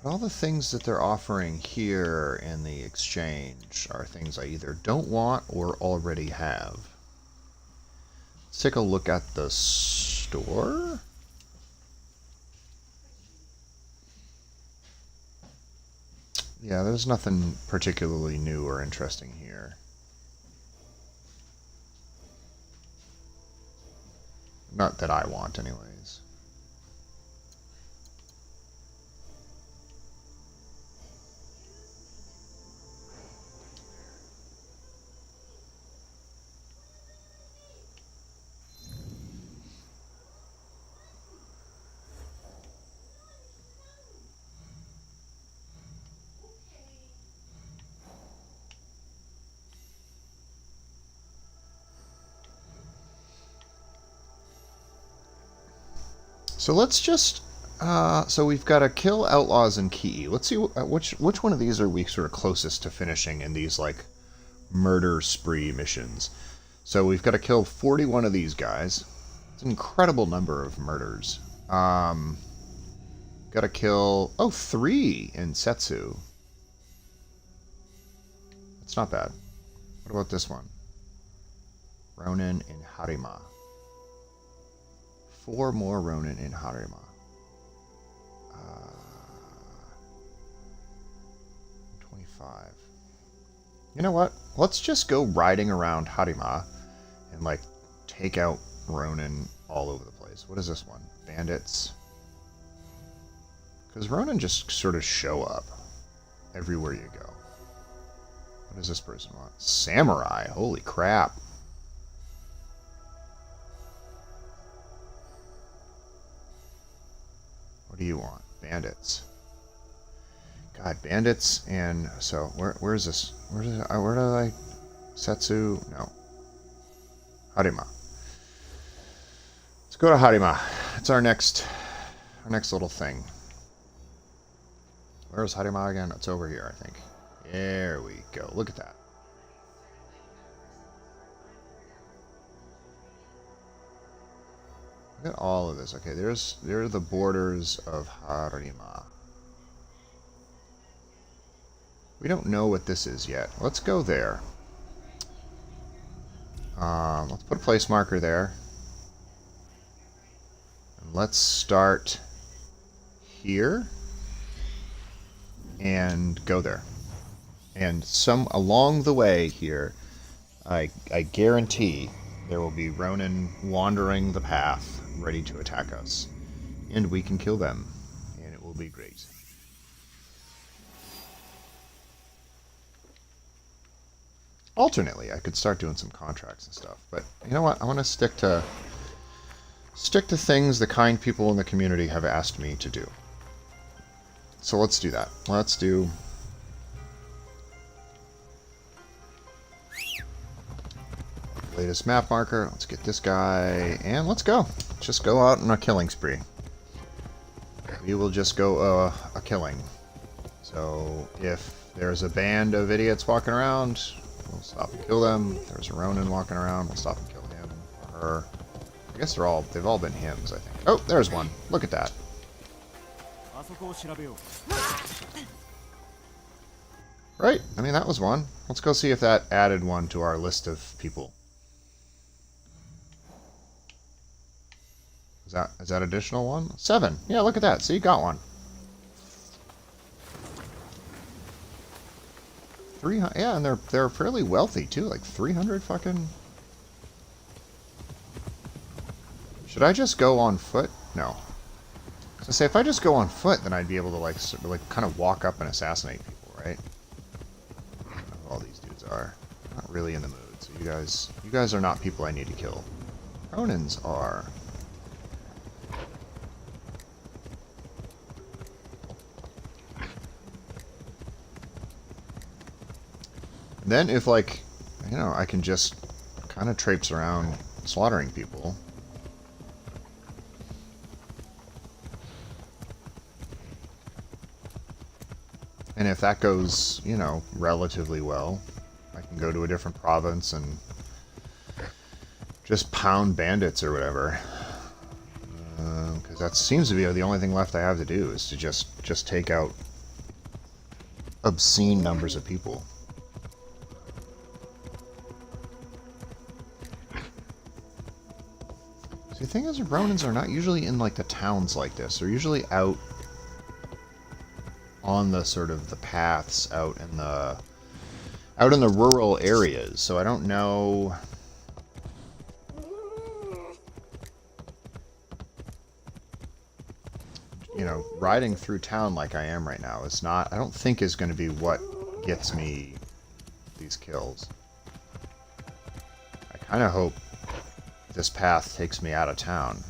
But all the things that they're offering here in the exchange are things I either don't want or already have. Let's take a look at the store. Yeah, there's nothing particularly new or interesting here. Not that I want, anyways. So let's just, so we've got to kill outlaws and Key. Let's see which one of these are we sort of closest to finishing in these like murder spree missions. So we've got to kill 41 of these guys. It's an incredible number of murders. Got to kill 3 in Setsu. That's not bad. What about this one? Ronin in Harima. 4 more Ronin in Harima. 25. You know what? Let's just go riding around Harima and like take out Ronin all over the place. What is this one? Bandits. Because Ronin just sort of show up everywhere you go. What does this person want? Samurai. Holy crap. What do you want? Bandits. God, bandits and... So, where is this? Where did I... Setsu? No. Harima. Let's go to Harima. It's our next little thing. Where's Harima again? It's over here, I think. There we go. Look at that. Look at there of this. Okay, there are the borders of Harima. We don't know what this is yet. Let's go there. Let's put a place marker there. And let's start here and go there. And along the way here, I guarantee there will be Ronin wandering the path, ready to attack us. And we can kill them, and it will be great. Alternately, I could start doing some contracts and stuff, but you know what? I want to stick to things the kind people in the community have asked me to do. So let's do that. Let's do latest map marker. Let's get this guy, and let's go. Just go out on a killing spree. We will just go a killing. So if there's a band of idiots walking around, we'll stop and kill them. If there's a Ronin walking around, we'll stop and kill him or her. I guess they've all been hims, I think. Oh, there's one. Look at that. Right, I mean, that was one. Let's go see if that added one to our list of people. Is that additional one? 7. Yeah, look at that. See, got one. 300. Yeah, and they're fairly wealthy too. Like 300 fucking. Should I just go on foot? No. So say if I just go on foot, then I'd be able to like kind of walk up and assassinate people, right? I don't know who all these dudes are. I'm not really in the mood. So you guys are not people I need to kill. Ronins are. Then if, like, you know, I can just kind of traipse around slaughtering people. And if that goes, you know, relatively well, I can go to a different province and just pound bandits or whatever. Because that seems to be the only thing left I have to do is to just take out obscene numbers of people. The thing is, Ronins are not usually in, like, the towns like this. They're usually out on the sort of the paths out in the rural areas. So I don't know. You know, riding through town like I am right now is not, I don't think is going to be what gets me these kills. I kind of hope this path takes me out of town.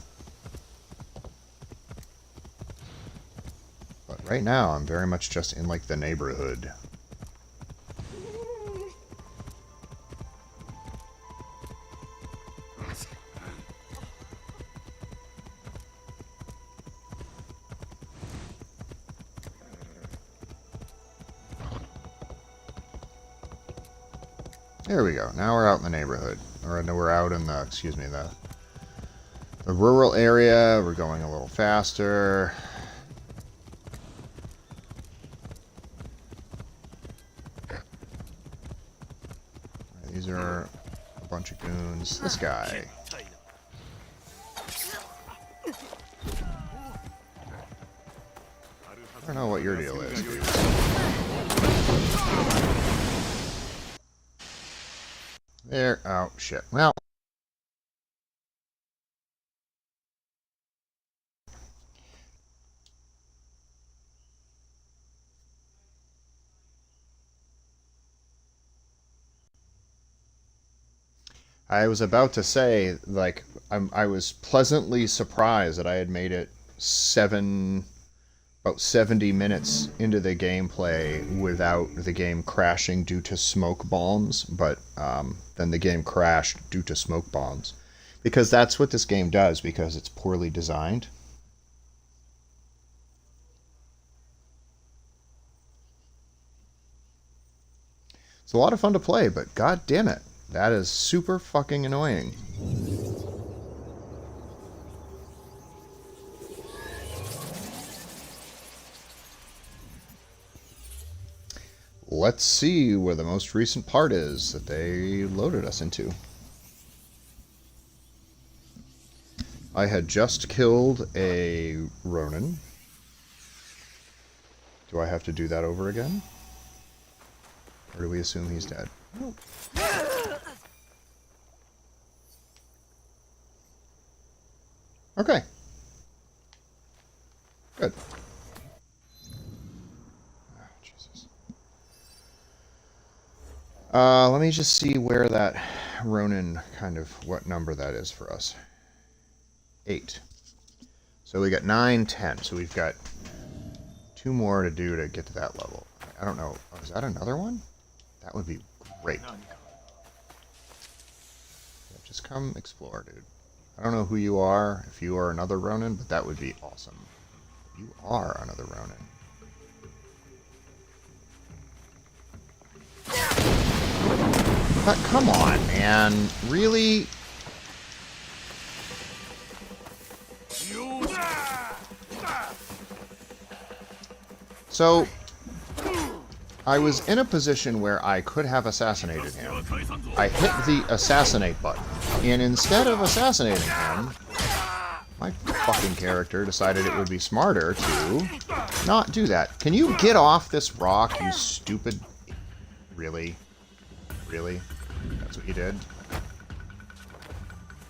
But right now, I'm very much just in, like, the neighborhood. There we go. Now we're out in the neighborhood. Or no, we're out in the, excuse me, the rural area. We're going a little faster. These are a bunch of goons. This guy. I don't know what your deal is, dude. There. Oh, shit. Well. I was about to say, like, I was pleasantly surprised that I had made it 7 about 70 minutes into the gameplay without the game crashing due to smoke bombs, but then the game crashed due to smoke bombs. Because that's what this game does, because it's poorly designed. It's a lot of fun to play, but god damn it, that is super fucking annoying. Let's see where the most recent part is that they loaded us into. I had just killed a Ronin. Do I have to do that over again? Or do we assume he's dead? Nope. Okay. Good. Oh, Jesus. Let me just see where that Ronin kind of, what number that is for us. 8. So we got 9, 10. So we've got 2 more to do to get to that level. I don't know. Oh, is that another one? That would be great. Yeah, just come explore, dude. I don't know who you are, if you are another Ronin, but that would be awesome. You are another Ronin. But come on, man. Really? So, I was in a position where I could have assassinated him. I hit the assassinate button, and instead of assassinating him, my fucking character decided it would be smarter to not do that. Can you get off this rock, you stupid... Really? Really? That's what you did?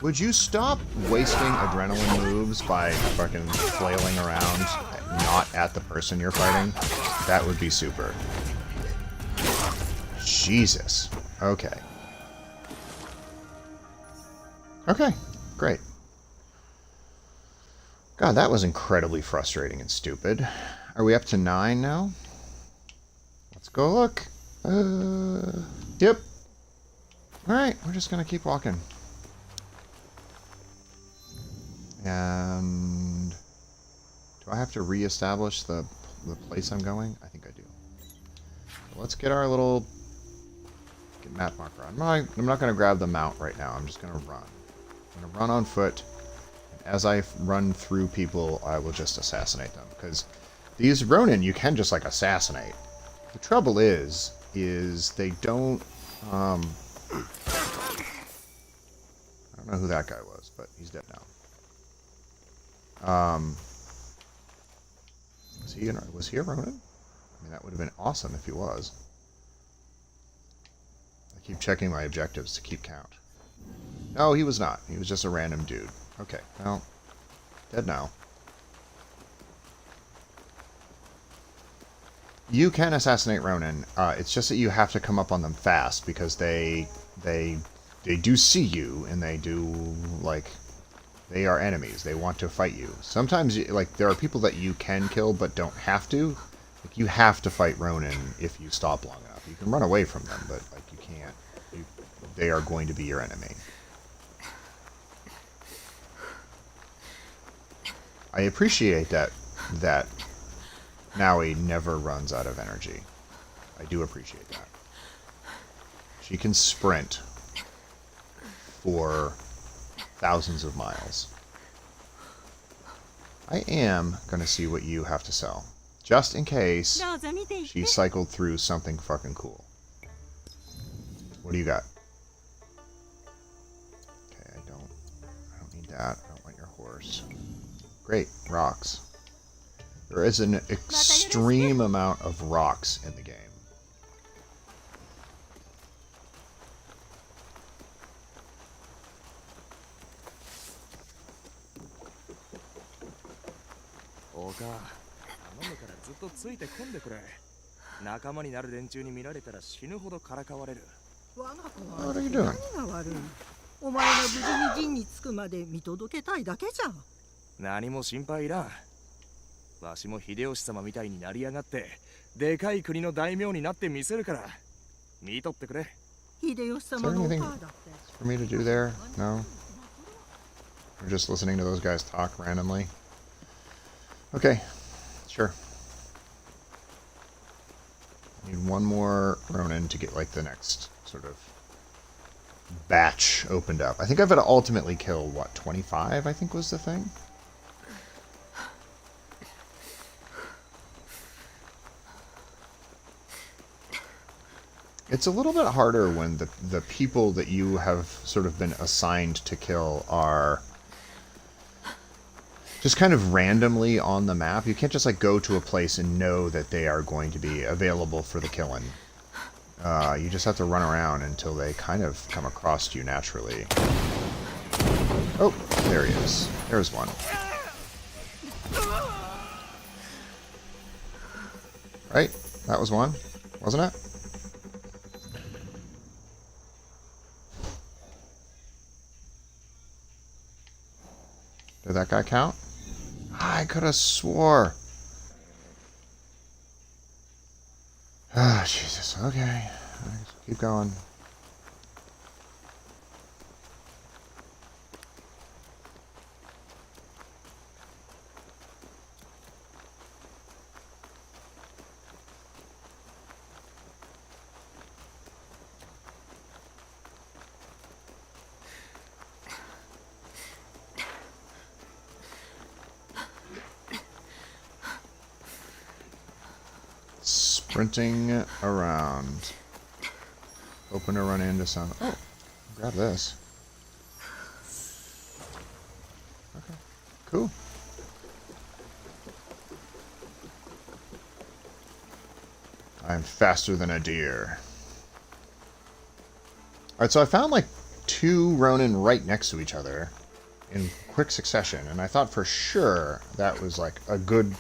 Would you stop wasting adrenaline moves by fucking flailing around, not at the person you're fighting? That would be super. Jesus. Okay. Okay, great. God, that was incredibly frustrating and stupid. Are we up to 9 now? Let's go look. Yep. Alright, we're just gonna keep walking. And... do I have to reestablish the place I'm going? I think I do. So let's get our little... get map marker on. I'm not going to grab the mount right now. I'm just going to run. I'm going to run on foot. As I run through people, I will just assassinate them. Because these Ronin, you can just, like, assassinate. The trouble is they don't... I don't know who that guy was, but he's dead now. Was he a Ronin? I mean, that would have been awesome if he was. I keep checking my objectives to keep count. No, he was not. He was just a random dude. Okay, well, dead now. You can assassinate Ronin. It's just that you have to come up on them fast because they do see you and they do, like, they are enemies. They want to fight you. Sometimes, like, there are people that you can kill but don't have to. Like, you have to fight Ronin if you stop long enough. You can run away from them, but, like, you can't. They are going to be your enemy. I appreciate that Naui never runs out of energy. I do appreciate that. She can sprint for thousands of miles. I am going to see what you have to sell. Just in case she cycled through something fucking cool. What do you got? Okay, I don't need that. I don't want your horse. Great, rocks. There is an extreme amount of rocks in the game. Oka, 頼むからずっとついてこんでくれ。仲間になる連中に見られたら死ぬほどからかわれる。What are you doing? 何が悪い？お前が無事に陣に着くまで見届けたいだけじゃん。何も心配いらん。わしも秀吉様みたいになりやがってでかい国の大名になってみせるから見とってくれ。秀吉 Is there 様のお anything 母だって。 for me to do there? No? We're just listening to those guys talk randomly. Okay, sure. Need one more Ronin to get like the next sort of batch opened up. I think I've got to ultimately kill, what, 25, I think was the thing? It's a little bit harder when the people that you have sort of been assigned to kill are just kind of randomly on the map. You can't just like go to a place and know that they are going to be available for the killing. You just have to run around until they kind of come across you naturally. Oh, there he is. There's one. Right? That was one, wasn't it? Did that guy count? I could have swore. Ah, Jesus. Okay. Keep going. Sprinting around. Hoping to run into some... Oh, grab this. Okay, cool. I'm faster than a deer. Alright, so I found like 2 Ronin right next to each other in quick succession, and I thought for sure that was like a good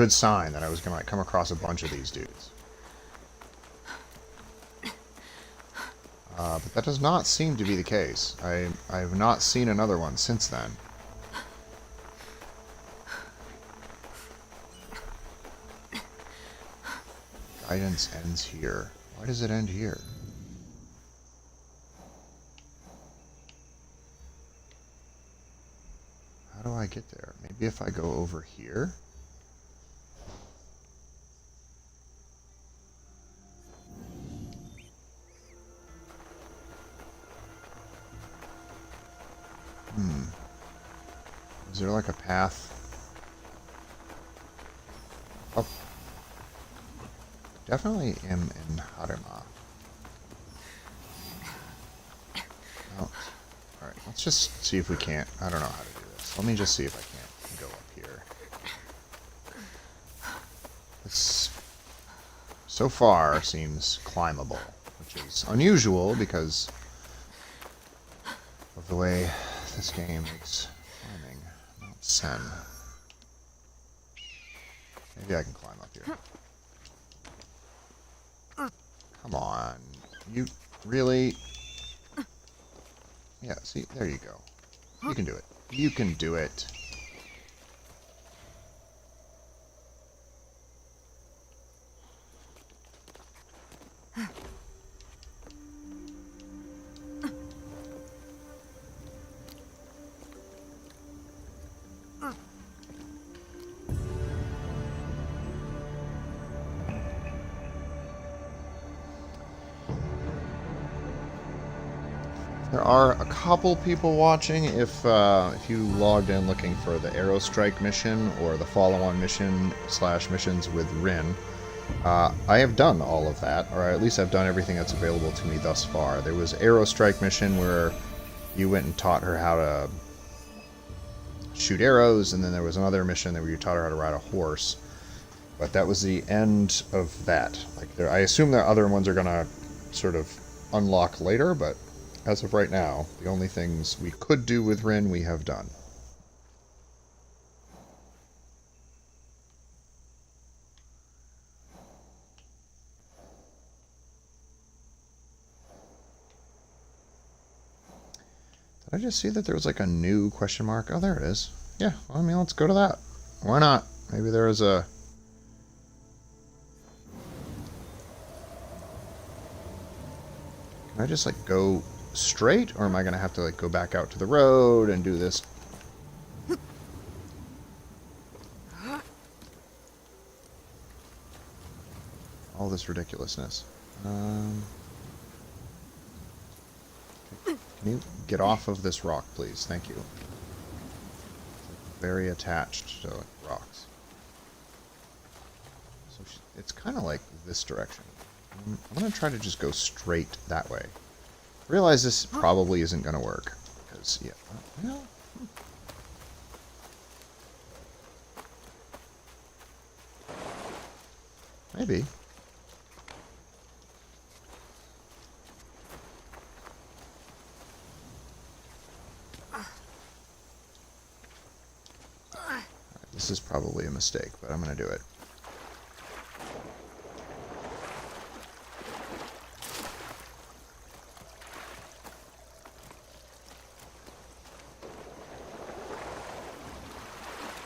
sign that I was gonna like come across a bunch of these dudes. But that does not seem to be the case. I have not seen another one since then. Guidance ends here. Why does it end here? How do I get there? Maybe if I go over here? Is there like a path? Oh. Definitely am in Harima. Oh. Alright, let's just see if we can't. I don't know how to do this. Let me just see if I can't go up here. This, so far, seems climbable, which is unusual because of the way this game makes climbing. Mount Sen. Maybe I can climb up here. Come on. You really... Yeah, see, there you go. You can do it. You can do it. There are a couple people watching. If you logged in looking for the Arrow Strike mission or the follow-on mission / missions with Rin, I have done all of that, or at least I've done everything that's available to me thus far. There was Arrow Strike mission where you went and taught her how to shoot arrows, and then there was another mission where you taught her how to ride a horse. But that was the end of that. Like, I assume that other ones are gonna sort of unlock later, but as of right now, the only things we could do with Rin, we have done. Did I just see that there was like a new question mark? Oh, there it is. Yeah, well, I mean, let's go to that. Why not? Maybe there is a... Can I just, like, go straight? Or am I going to have to, like, go back out to the road and do this? All this ridiculousness. Can you get off of this rock, please? Thank you. Very attached to rocks. So it's kind of like this direction. I'm going to try to just go straight that way. Realize this probably isn't going to work. Because, yeah, well... Maybe. This is probably a mistake, but I'm going to do it.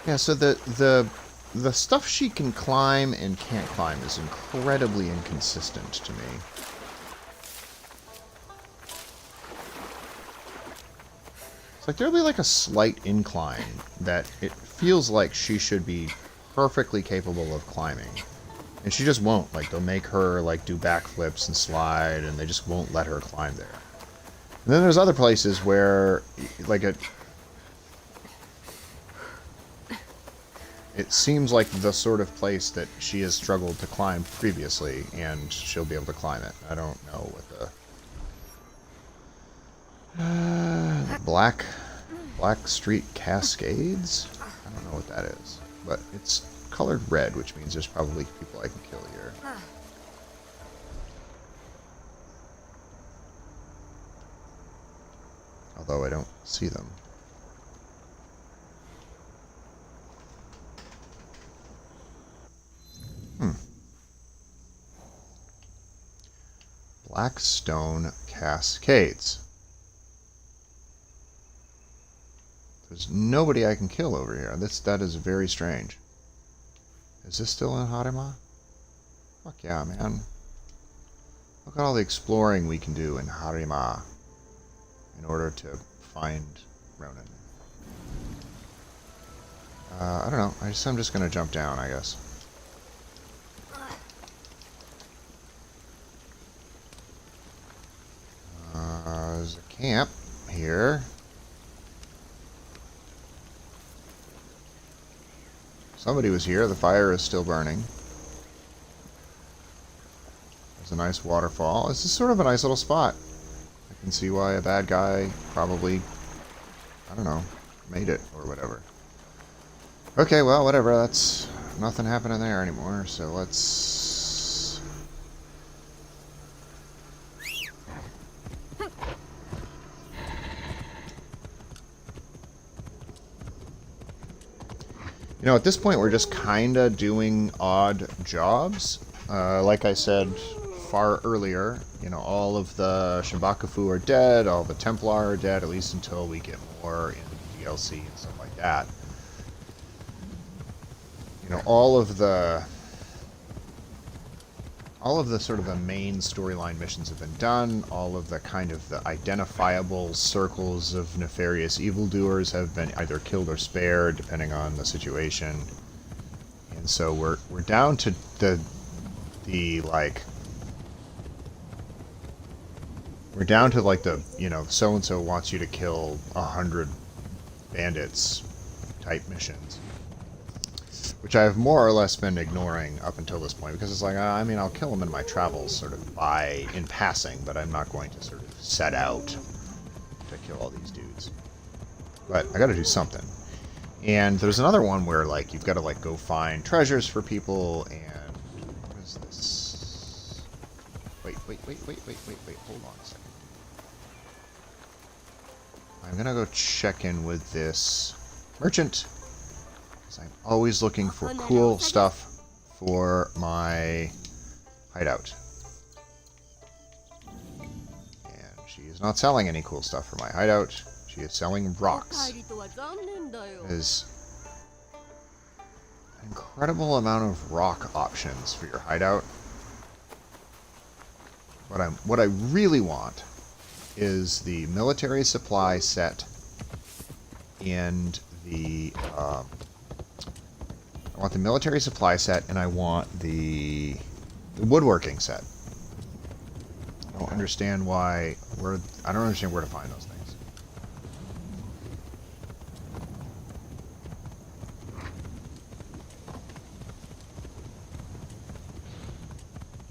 Yeah, so the stuff she can climb and can't climb is incredibly inconsistent to me. It's like there'll be like a slight incline that it feels like she should be perfectly capable of climbing. And she just won't. Like, they'll make her like do backflips and slide, and they just won't let her climb there. And then there's other places where, like, it seems like the sort of place that she has struggled to climb previously, and she'll be able to climb it. I don't know what the... Black Street Cascades? I don't know what that is. But it's colored red, which means there's probably people I can kill here. Although I don't see them. Blackstone Cascades. There's nobody I can kill over here. That is very strange. Is this still in Harima? Fuck yeah, man. Look at all the exploring we can do in Harima in order to find Ronin. I don't know. I'm just gonna jump down, I guess. There's a camp here. Somebody was here. The fire is still burning. There's a nice waterfall. This is sort of a nice little spot. I can see why a bad guy probably, I don't know, made it or whatever. Okay, well, whatever. That's nothing happening there anymore, so let's... You know, at this point, we're just kind of doing odd jobs. Like I said far earlier, you know, all of the Shinbakufu are dead, all the Templar are dead, at least until we get more in DLC and stuff like that. You know, all of the sort of the main storyline missions have been done. All of the kind of the identifiable circles of nefarious evildoers have been either killed or spared, depending on the situation. And so we're down to the like, we're down to like the, you know, so and so wants you to kill 100 bandits type missions, which I have more or less been ignoring up until this point, because it's like, I mean, I'll kill them in my travels sort of in passing, but I'm not going to sort of set out to kill all these dudes. But I gotta do something. And there's another one where, like, you've got to, like, go find treasures for people, and what is this? Wait, hold on a second. I'm gonna go check in with this merchant. I'm always looking for cool stuff for my hideout. And she is not selling any cool stuff for my hideout. She is selling rocks. I incredible amount of rock options for your hideout. What I really want is the military supply set and the I want the military supply set, and I want the woodworking set. I don't understand why I don't understand where to find those things.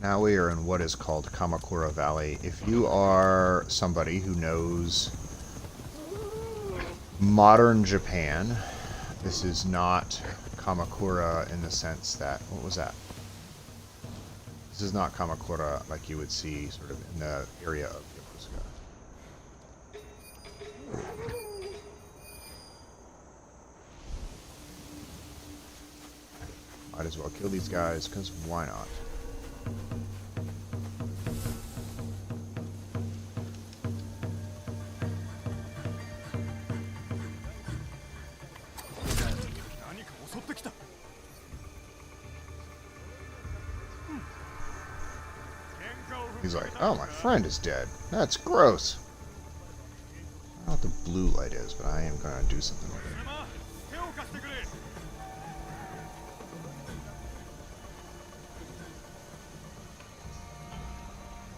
Now we are in what is called Kamakura Valley. If you are somebody who knows modern Japan, this is not Kamakura in the sense that... What was that? This is not Kamakura like you would see sort of in the area of Yokosuka. Might as well kill these guys, because why not? He's like, oh, my friend is dead. That's gross. I don't know what the blue light is, but I am going to do something with it.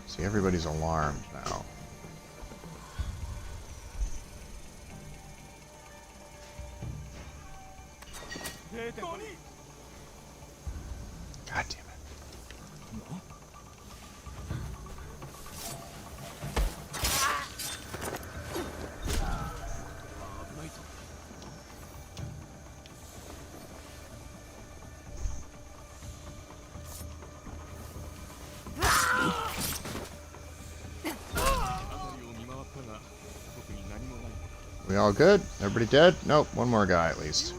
See, everybody's alarmed now. God damn it. We all good? Everybody dead? Nope, one more guy at least.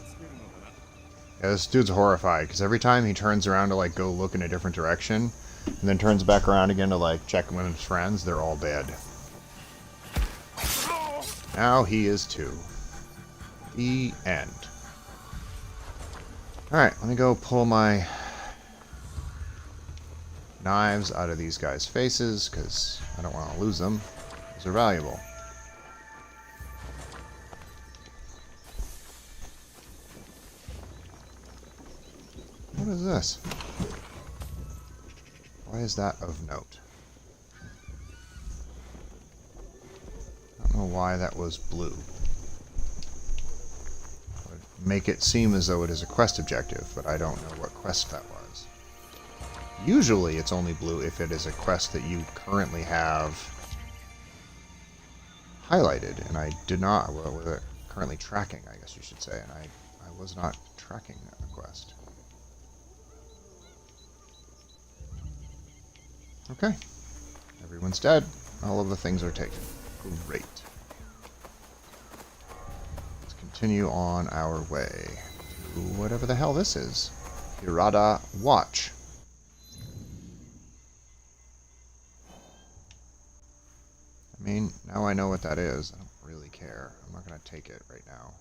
Yeah, this dude's horrified, because every time he turns around to, like, go look in a different direction, and then turns back around again to, like, check on his friends, they're all dead. Now he is too. The end. Alright, let me go pull my knives out of these guys' faces, because I don't want to lose them. Those are valuable. What is this? Why is that of note? I don't know why that was blue. Would make it seem as though it is a quest objective, but I don't know what quest that was. Usually it's only blue if it is a quest that you currently have highlighted, and I did not, well, with it currently tracking, I guess you should say, and I was not tracking a quest. Okay. Everyone's dead. All of the things are taken. Great. Let's continue on our way to whatever the hell this is. Hirada Watch. I mean, now I know what that is. I don't really care. I'm not going to take it right now.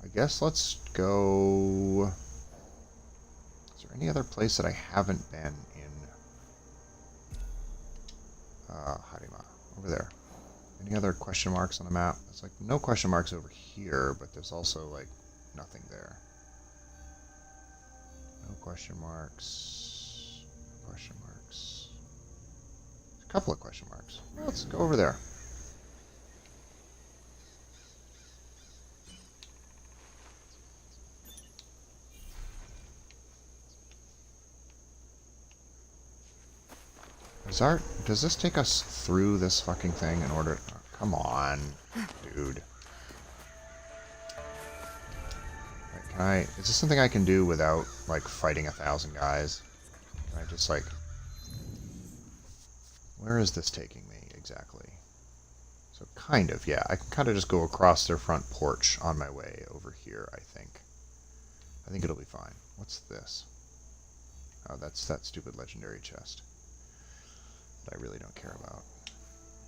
I guess let's go... Is there any other place that I haven't been in? Harima. Over there. Any other question marks on the map? It's like no question marks over here, but there's also like nothing there. No question marks. No question marks. A couple of question marks. Well, let's go over there. Does this take us through this fucking thing in order... Oh, come on, dude. Right, can I... Is this something I can do without, like, fighting 1,000 guys? Can I just, like... Where is this taking me, exactly? So, kind of, yeah. I can kind of just go across their front porch on my way over here, I think. I think it'll be fine. What's this? Oh, that's that stupid legendary chest. that I really don't care about.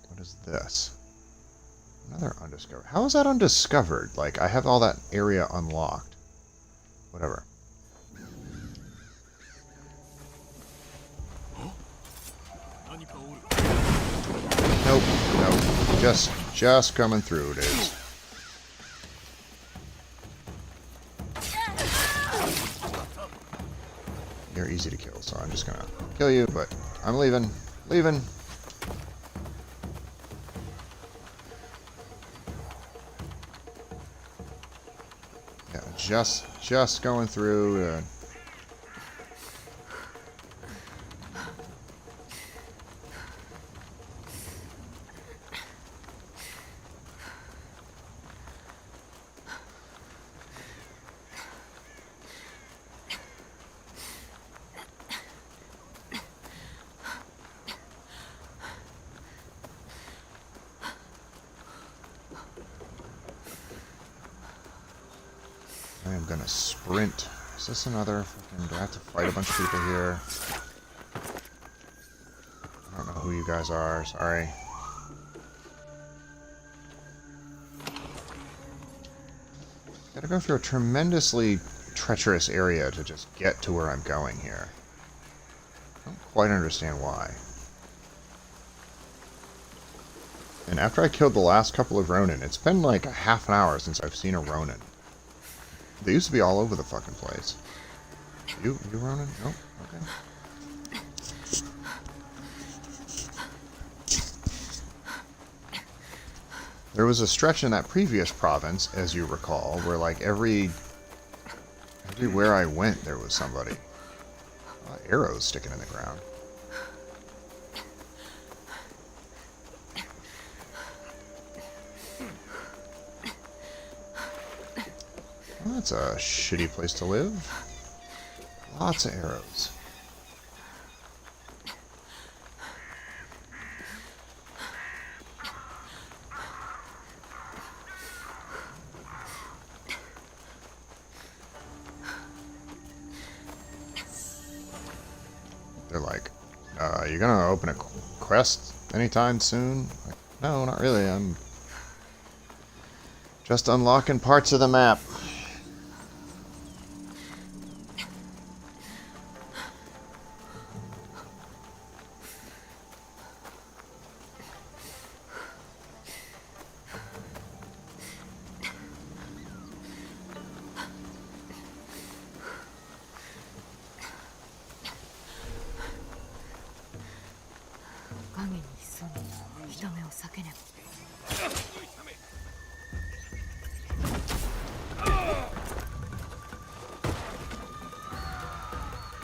What is this? Another undiscovered. How is that undiscovered? Like, I have all that area unlocked. Whatever. Nope, nope. Just coming through, dudes. You're easy to kill, so I'm just gonna kill you, but I'm leaving. Leaving. Yeah, just going through. I am gonna sprint. Is this another fucking... Do I have to fight a bunch of people here? I don't know who you guys are. Sorry. Gotta go through a tremendously treacherous area to just get to where I'm going here. I don't quite understand why. And after I killed the last couple of Ronin, it's been like a half an hour since I've seen a Ronin. They used to be all over the fucking place. You Ronin? Oh, okay. There was a stretch in that previous province, as you recall, where like everywhere I went there was somebody. Arrows sticking in the ground. Well, that's a shitty place to live. Lots of arrows. They're like, you gonna open a quest anytime soon? Like, no, not really. I'm just unlocking parts of the map.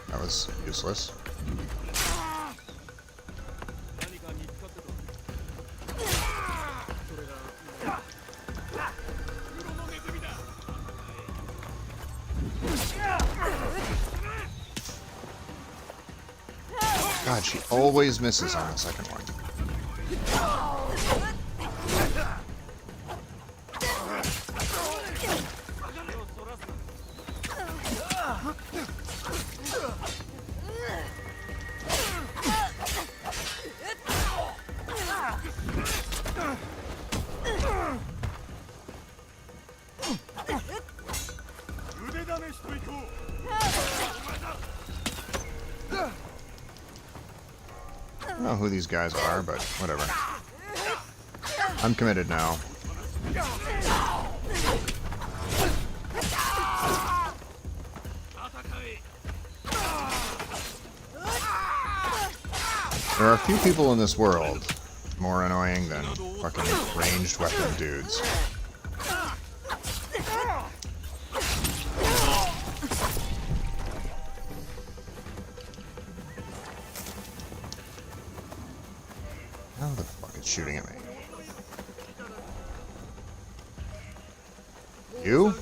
That was useless. God, she always misses on the second one. I don't know who these guys are, but whatever. I'm committed now. There are a few people in this world more annoying than fucking ranged weapon dudes. How the fuck is shooting at me? You?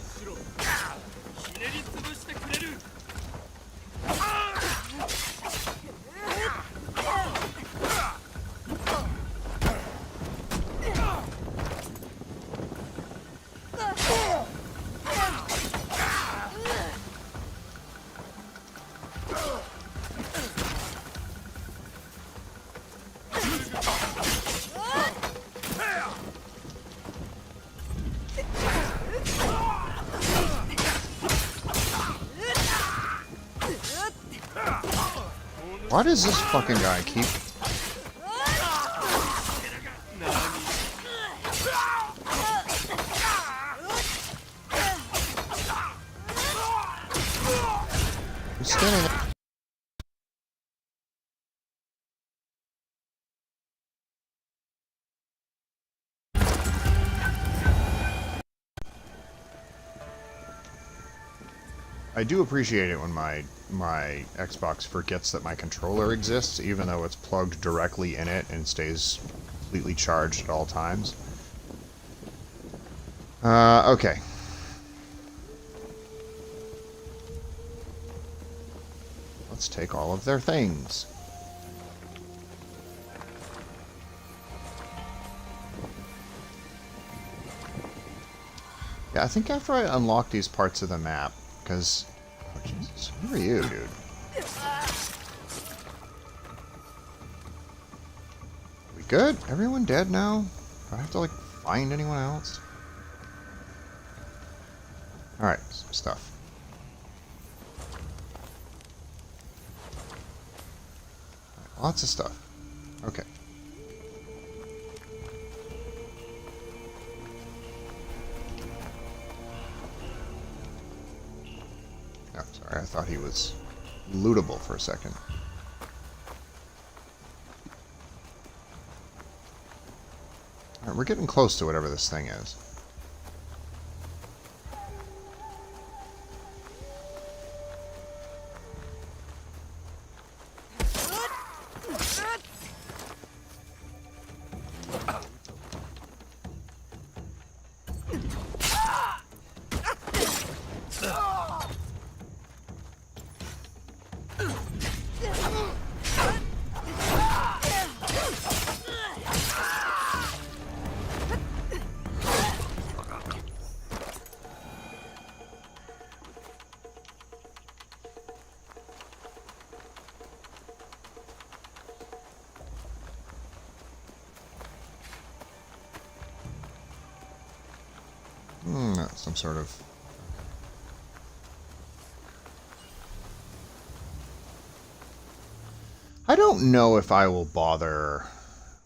Why does this fucking guy keep... He's standing there. I do appreciate it when my Xbox forgets that my controller exists, even though it's plugged directly in it and stays completely charged at all times. Okay. Let's take all of their things. Yeah, I think after I unlock these parts of the map, because... Oh, Jesus. Who are you, dude? We good? Everyone dead now? Do I have to, like, find anyone else? Alright, some stuff. Lots of stuff. Okay. Oh, sorry, I thought he was lootable for a second. Alright, we're getting close to whatever this thing is. Some sort of... I don't know if I will bother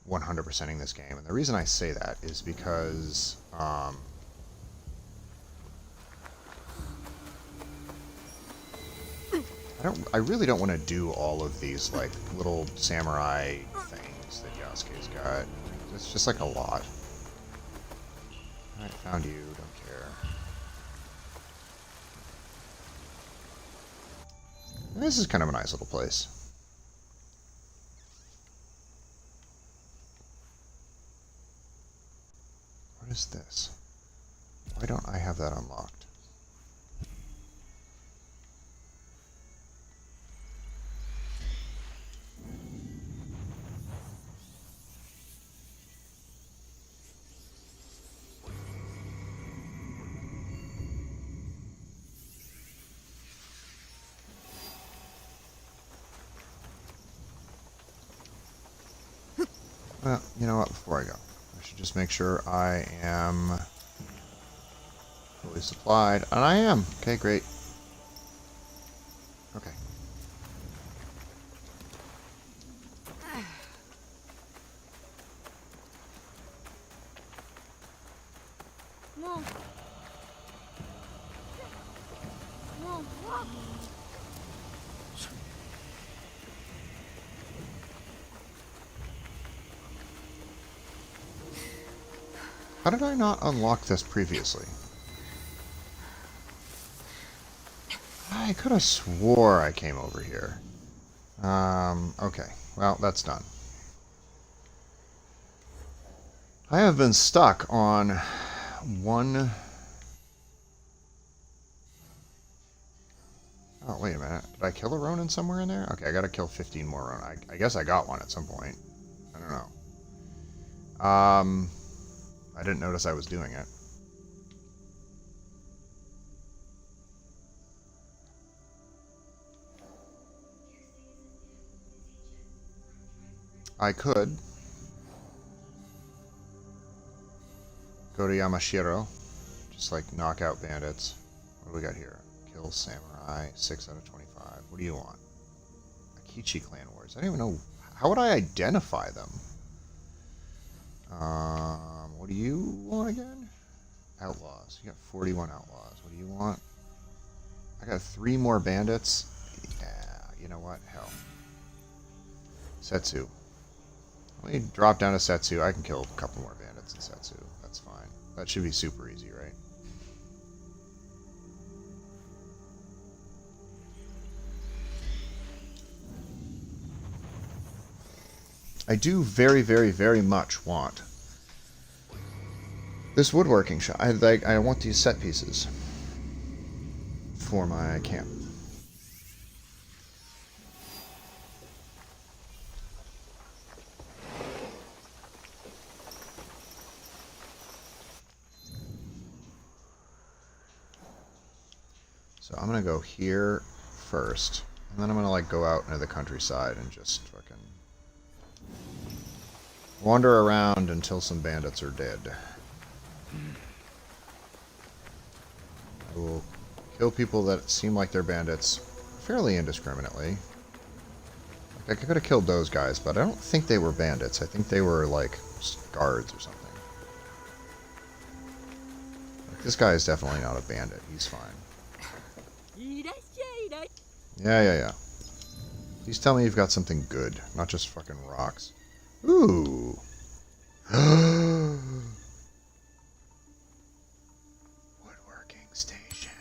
100%ing this game, and the reason I say that is because I really don't want to do all of these like little samurai things that Yasuke's got. It's just like a lot. Alright, found you, don't care. This is kind of a nice little place. What is this? Why don't I have that unlocked? Well, you know what, before I go, I should just make sure I am fully supplied. And I am. Okay, great. Okay. How did I not unlock this previously? I could have swore I came over here. Okay. Well, that's done. I have been stuck on one... Oh, wait a minute. Did I kill a Ronin somewhere in there? Okay, I gotta kill 15 more Ronin. I guess I got one at some point. I don't know. I didn't notice I was doing it. I could go to Yamashiro, just like knock out bandits. What do we got here? Kill samurai, 6 out of 25. What do you want? A Kichi clan wars. I don't even know. How would I identify them? What do you want again? Outlaws. You got 41 outlaws. What do you want? I got 3 more bandits. Yeah, you know what? Hell. Setsu. Let me drop down to Setsu. I can kill a couple more bandits in Setsu. That's fine. That should be super easy, right? I do very, very, very much want this woodworking shop. I want these set pieces for my camp. So I'm gonna go here first, and then I'm gonna like go out into the countryside and just fucking wander around until some bandits are dead. I will kill people that seem like they're bandits fairly indiscriminately. Like, I could have killed those guys, but I don't think they were bandits. I think they were, like, guards or something. Like, this guy is definitely not a bandit. He's fine. Yeah. Please tell me you've got something good, not just fucking rocks. Ooh. Woodworking station.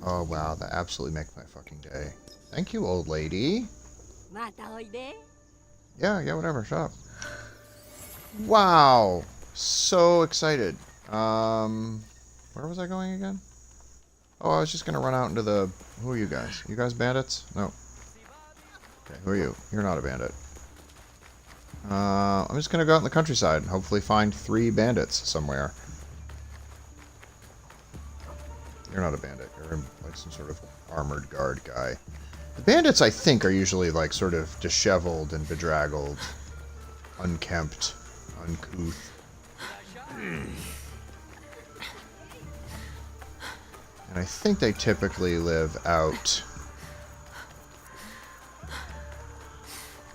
Oh wow, that absolutely makes my fucking day. Thank you, old lady. Yeah, whatever, shut up. Wow. So excited. Where was I going again? Oh, I was just gonna run out into the... Who are you guys? You guys bandits? No. Okay, who are you? You're not a bandit. I'm just gonna go out in the countryside and hopefully find 3 bandits somewhere. You're not a bandit. You're like some sort of armored guard guy. The bandits, I think, are usually like sort of disheveled and bedraggled, unkempt, uncouth. And I think they typically live out,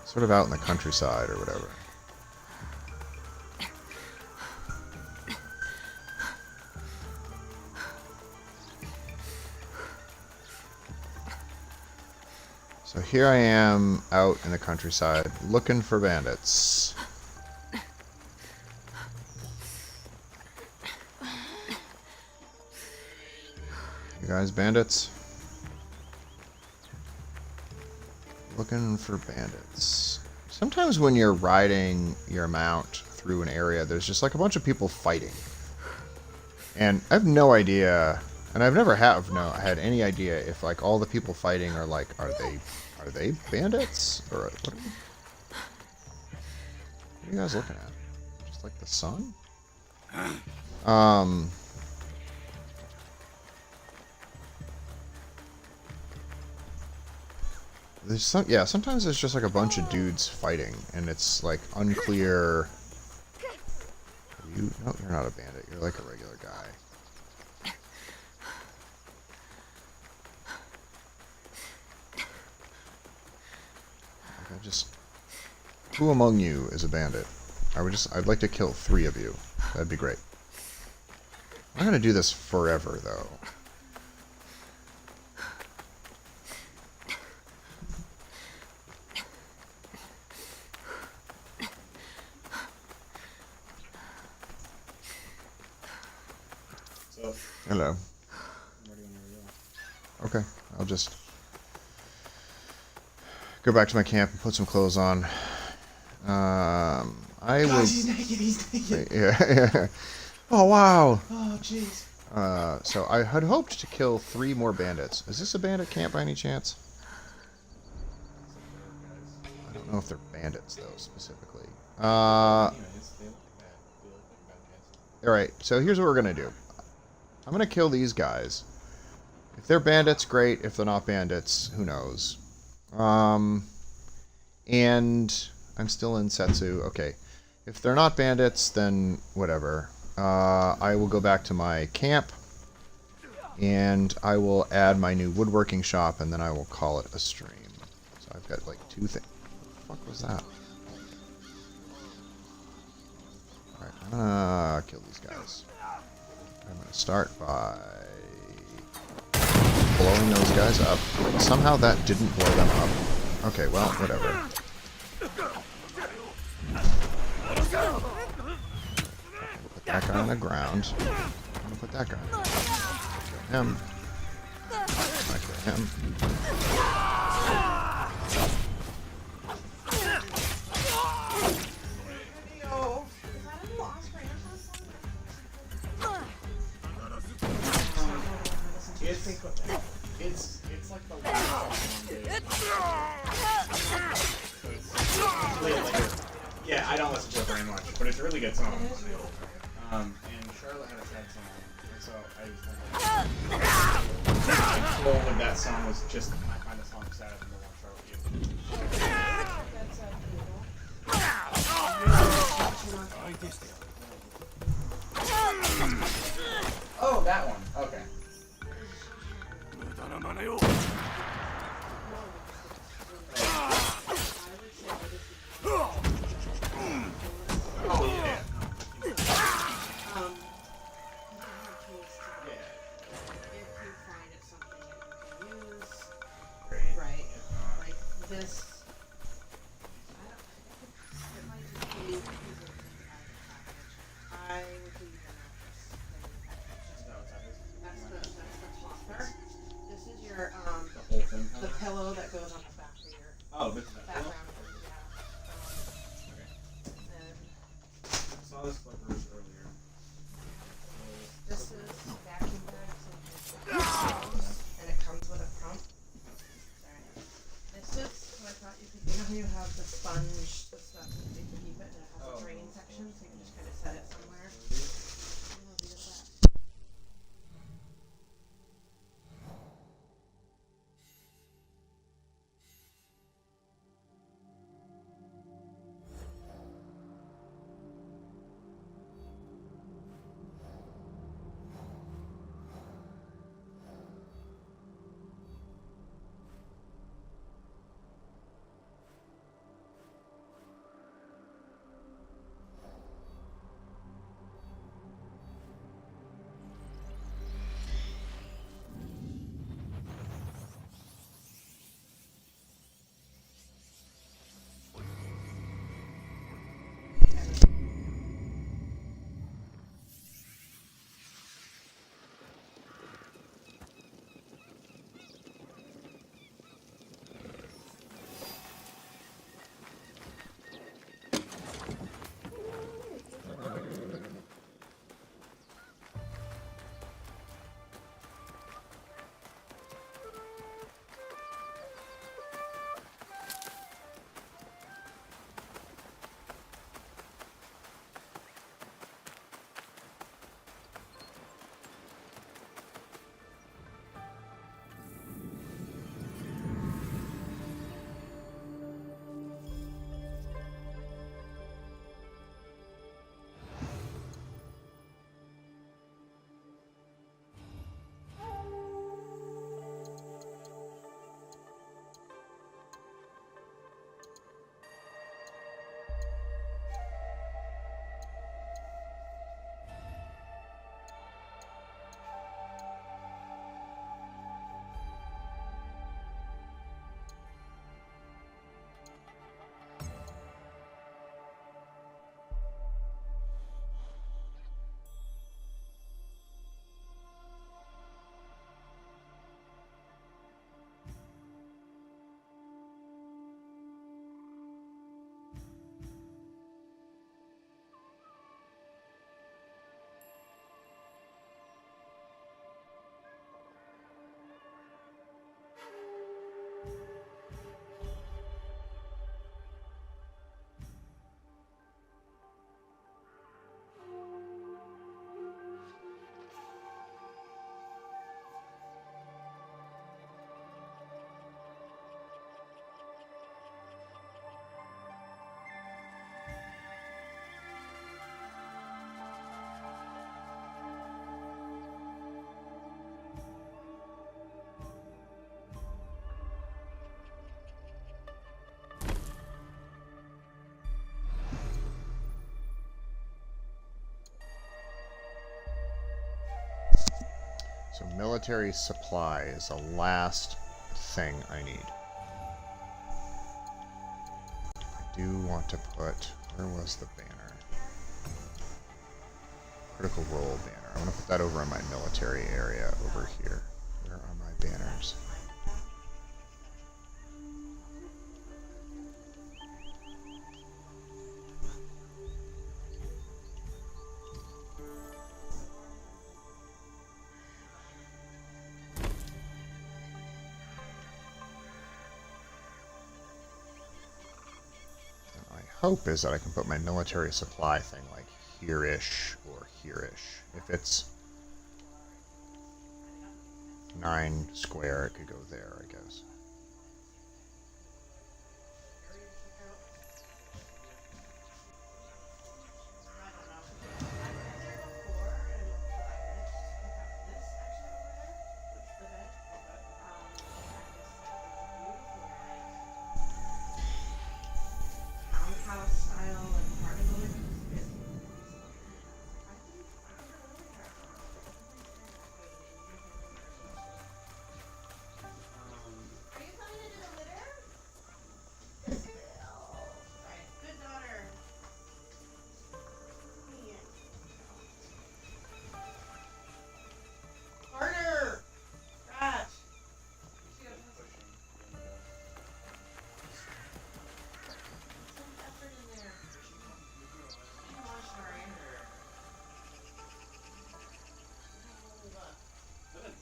sort of out in the countryside or whatever. So here I am out in the countryside looking for bandits. You guys bandits? Looking for bandits. Sometimes when you're riding your mount through an area, there's just like a bunch of people fighting. And I have no idea, and I've never had any idea if like all the people fighting are like, are they bandits? Or what are you guys looking at? Just like the sun? There's sometimes there's just like a bunch of dudes fighting, and it's like unclear. No, you're not a bandit. You're like a regular guy. Like who among you is a bandit? I'd like to kill 3 of you. That'd be great. I'm gonna do this forever, though. Hello. Okay, I'll just go back to my camp and put some clothes on. I will. He's naked. Yeah. Oh wow. Oh jeez. So I had hoped to kill 3 more bandits. Is this a bandit camp by any chance? I don't know if they're bandits though specifically. Alright, so here's what we're gonna do. I'm gonna kill these guys. If they're bandits, great. If they're not bandits, who knows? And I'm still in Setsu. Okay. If they're not bandits, then whatever. I will go back to my camp. And I will add my new woodworking shop, and then I will call it a stream. So I've got like 2 things. What the fuck was that? Alright, I'm gonna kill these guys. I'm gonna start by blowing those guys up. Somehow that didn't blow them up. Okay, well, whatever. Put that guy on the ground. I'm gonna put that guy on the ground. Kill him. I kill him. It's like the last yeah, I don't listen to it very much, but it's a really good song. And Charlotte had a sad song, and so I told her that song was just I find the song sadder than the one Charlotte used. Oh, that one. Okay. 無駄な真似を The pillow that goes on the back of your background. Yeah. And I saw this flippers earlier. this is vacuum bags and it comes with a pump. Sorry. This is what I thought you could. You know how you have the sponge, the stuff that you can keep it, and it has a drain section, so you can just kind of set it somewhere. We'll do that. So military supply is the last thing I need. I do want to put... Where was the banner? Critical Role banner. I'm going to put that over in my military area over here. Where are my banners? Hope is that I can put my military supply thing like here-ish or here-ish. If it's 9 square, it could go there, I guess.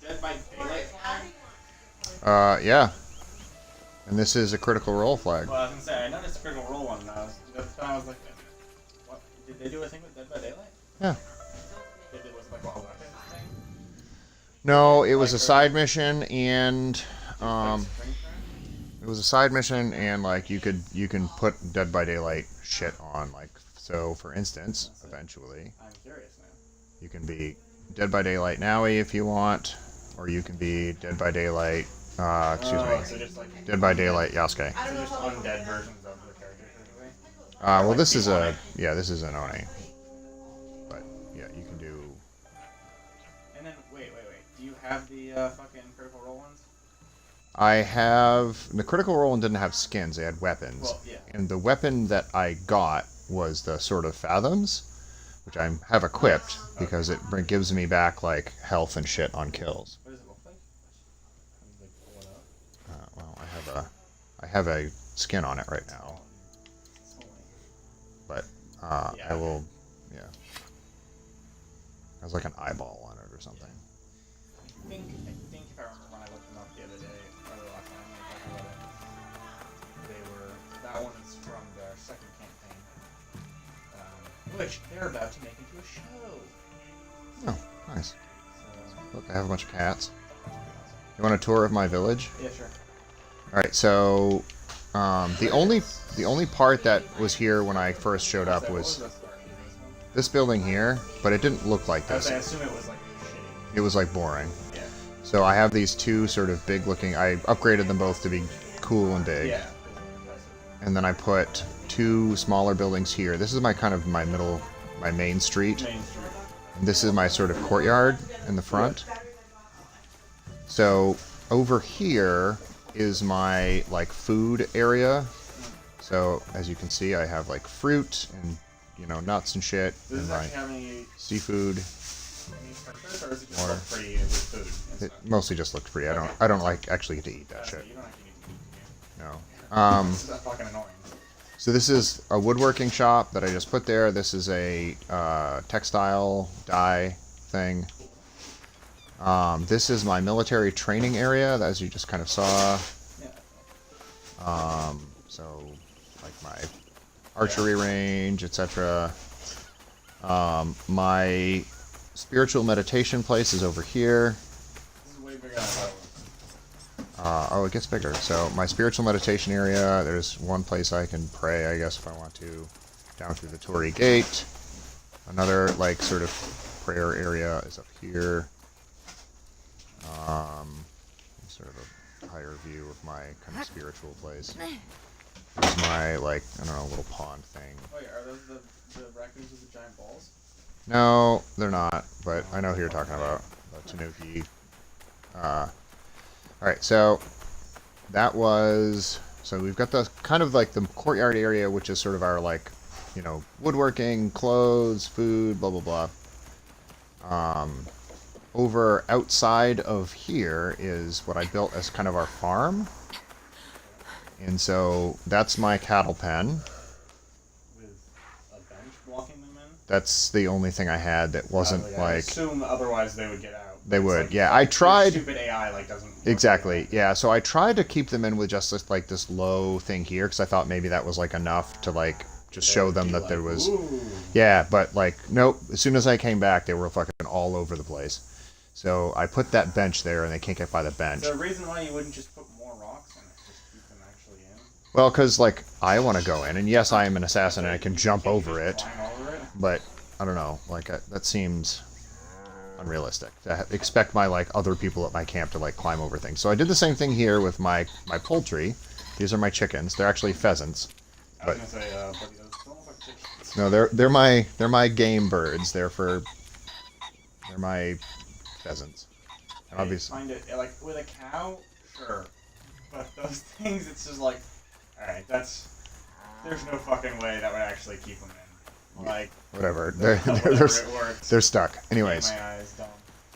Dead by Daylight flag? Yeah. And this is a Critical Role flag. Well, I was gonna say, I noticed a Critical Role one, and I was like, what? Did they do a thing with Dead by Daylight? Yeah. Was it like a weapon thing? No, it was a side mission, and it was a side mission, and like you can put Dead by Daylight shit on, like, so for instance, eventually I'm curious now. you can be Dead by Daylight Nowie if you want, or you can be Dead by Daylight So just like Dead by Daylight Yasuke. so just undead versions of the characters, basically. Well, Like this the is Oni. this is an Oni, but yeah, you can do. And then wait. Do you have the fucking Critical Role ones? I have the Critical Role one didn't have skins; they had weapons. Well, yeah. And the weapon that I got was the Sword of Fathoms, which I have equipped because it gives me back like health and shit on kills. What does it look like? I'm like pulling up. Well, I have a skin on it right now, It's only- but Yeah. I will, yeah. Has like an eyeball on it or something. I think if I remember when I looked them up the other day, or the last time we were talking about it, that one is from their second campaign, which they're about to make into a show. Oh, nice. So, Look, I have a bunch of cats. You want a tour of my village? yeah, sure. All right, so the only part that was here when I first showed up was this building here, but it didn't look like I this. assume it was like shitty. It was like boring. Yeah. So I have these two sort of big looking, I upgraded them both to be cool and big. Yeah. And then I put two smaller buildings here. This is my my main street. Main Street. And this is my sort of courtyard in the front. So over here is my like food area. So as you can see, I have like fruit and nuts and shit, Does and this my actually have any seafood. purpose, or is it just Water. look pretty with food? and It stuff? mostly just looked pretty. I don't like actually get to eat that So shit. you don't actually need to eat, No. This is fucking annoying. So this is a woodworking shop that I just put there. This is a textile dye thing. This is my military training area, as you just kind of saw. Yeah. So, like my archery range, etc. My spiritual meditation place is over here. This is way bigger than I thought it was. Oh, it gets bigger. So my spiritual meditation area, there's one place I can pray, I guess, if I want to, down through the Torii Gate. Another, like, sort of prayer area is up here. Sort of a higher view of my kind of spiritual place. There's my, like, I don't know, little pond thing. Wait, are those the raccoons with the giant balls? No, they're not, but I know who you're talking about. The Tanuki Alright, so that was... So we've got the kind of like the courtyard area, which is sort of our like, you know, woodworking, clothes, food, blah, blah, blah. Over outside of here is what I built as kind of our farm. And so that's my cattle pen. With a bench blocking them in. That's the only thing I had that wasn't I like... assume otherwise they would get out. They It's would, like, yeah. I tried... Stupid AI like doesn't. work Exactly, like that. yeah. So I tried to keep them in with just this, like this low thing here, because I thought maybe that was like enough to like just They show would them be that like, there was... "Ooh." Yeah, but like, nope. As soon as I came back, they were fucking all over the place. So I put that bench there, and they can't get by the bench. Is there a reason why you wouldn't just put more rocks in it? Just keep them actually in? Well, because like, I want to go in, and yes, I am an assassin, and I can jump Can't you over just it, climb over it? but I don't know. Like, that seems unrealistic to expect my like other people at my camp to like climb over things. So I did the same thing here with my poultry. These are my chickens. They're actually pheasants. I was gonna say, buddy, those don't look like chickens. No, they're my game birds. They're my pheasants. And I obviously, find it like with a cow, sure, but those things, it's just like, all right, there's no fucking way that would actually keep them in. Like, whatever. however it works. They're stuck. Anyways, My eyes don't.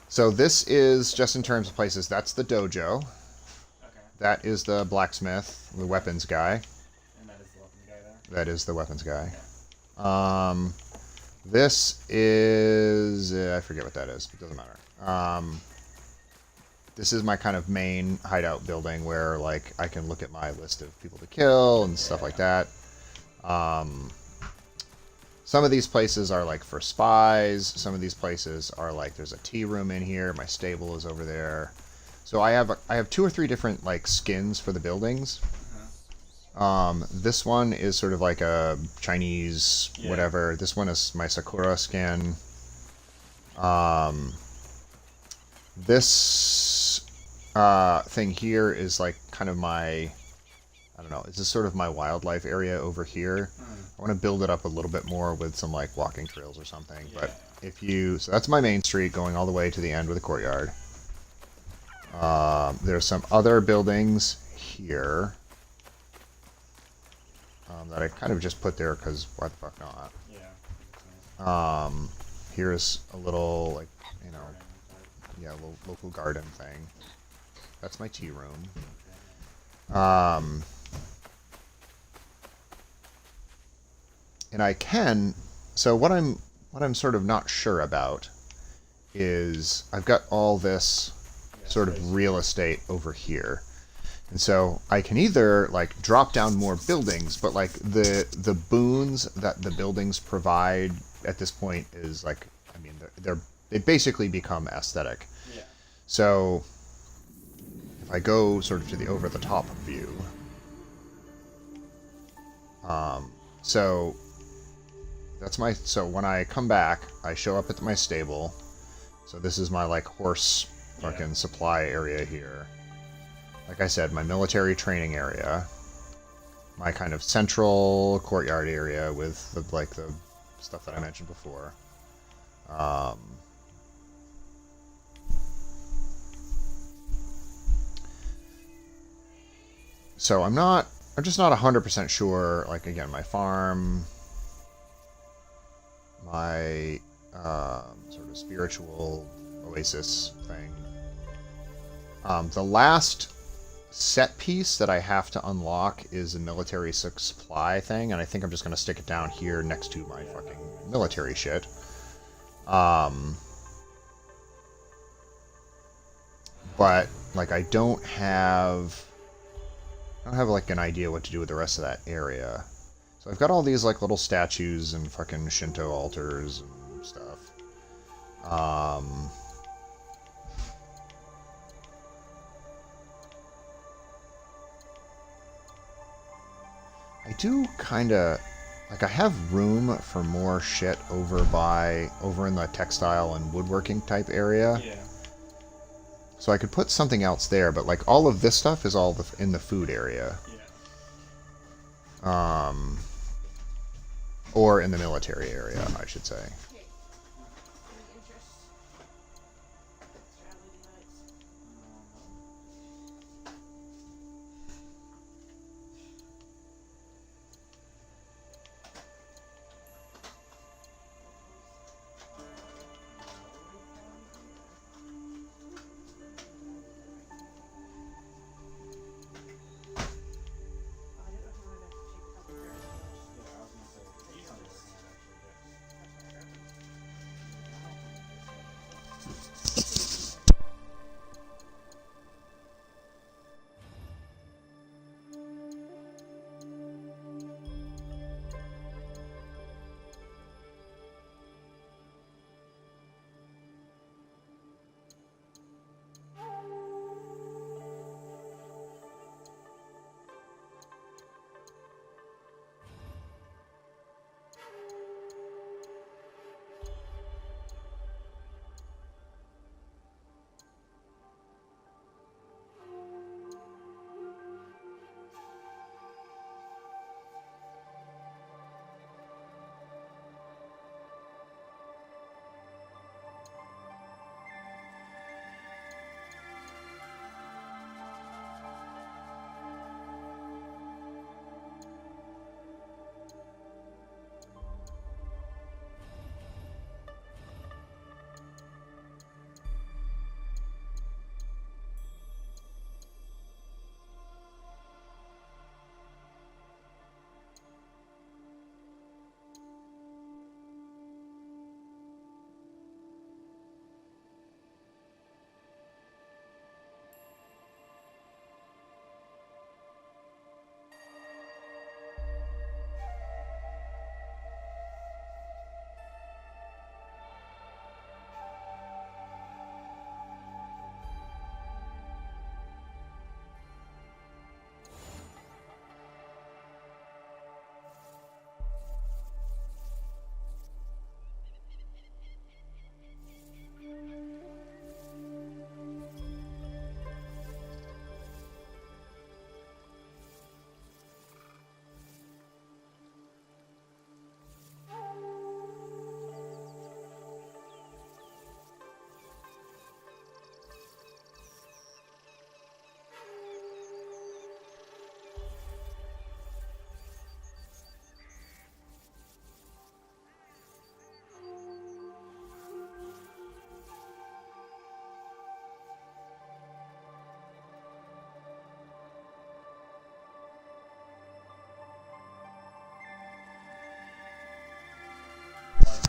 so this is just in terms of places. That's the dojo. Okay, That is the blacksmith, the weapons guy. and that is the weapon guy there. That is the weapons guy. This is I forget what that is. It doesn't matter. This is my kind of main hideout building where like I can look at my list of people to kill and stuff like that. Some of these places are like for spies. Some of these places are like there's a tea room in here. My stable is over there. So I have 2 or 3 different like skins for the buildings. This one is sort of like a Chinese whatever. This one is my Sakura skin. This thing here is like kind of my, I don't know, this is sort of my wildlife area over here. I want to build it up a little bit more with some like walking trails or something. But if you, so that's my main street going all the way to the end with the courtyard. There's some other buildings here that I kind of just put there because why the fuck not? Yeah. Here's a little like, you know, yeah, little local garden thing. That's my tea room. And I can, so what I'm sort of not sure about is I've got all this sort of real estate over here. And so I can either like drop down more buildings, but like the boons that the buildings provide at this point is like, I mean, they basically become aesthetic. Yeah. So if I go sort of to the over the top view, so that's my, so when I come back, I show up at my stable. So this is my like horse fucking supply area here. Like I said, my military training area, my kind of central courtyard area with the like the stuff that I mentioned before. So I'm just not 100% sure, like again, my farm, my sort of spiritual oasis thing. The last set piece that I have to unlock is a military supply thing, and I think I'm just going to stick it down here next to my fucking military shit. But, like, I don't have like an idea what to do with the rest of that area. So I've got all these like little statues and fucking Shinto altars and stuff. I do kind of like, I have room for more shit over in the textile and woodworking type area. Yeah. So I could put something else there, but like all of this stuff is all in the food area. Yeah. Or in the military area, I should say. Any interest? Traveling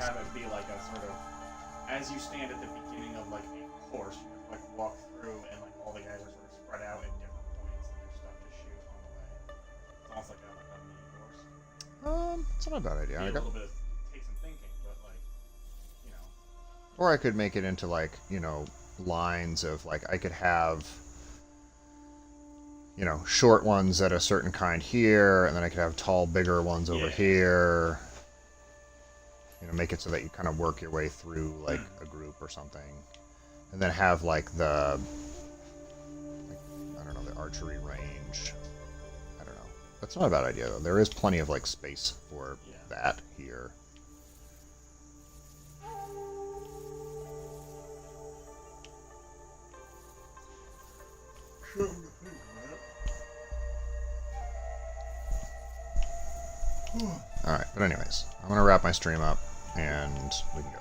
have it be like a sort of, as you stand at the beginning of like a course, you have to like walk through and like all the guys are sort of spread out at different points and there's stuff to shoot on the way. It's almost like a mini course. It's not a bad idea. Be I a got, little bit of, take some thinking, but like, you know. or I could make it into like, lines of like I could have short ones at a certain kind here, and then I could have tall, bigger ones over Yeah. here. Make it so that you kind of work your way through like a group or something, and then have like the, I don't know, the archery range. I don't know. That's not a bad idea though. There is plenty of like space for Yeah. that here. Alright, but anyways, I'm gonna wrap my stream up and we can go.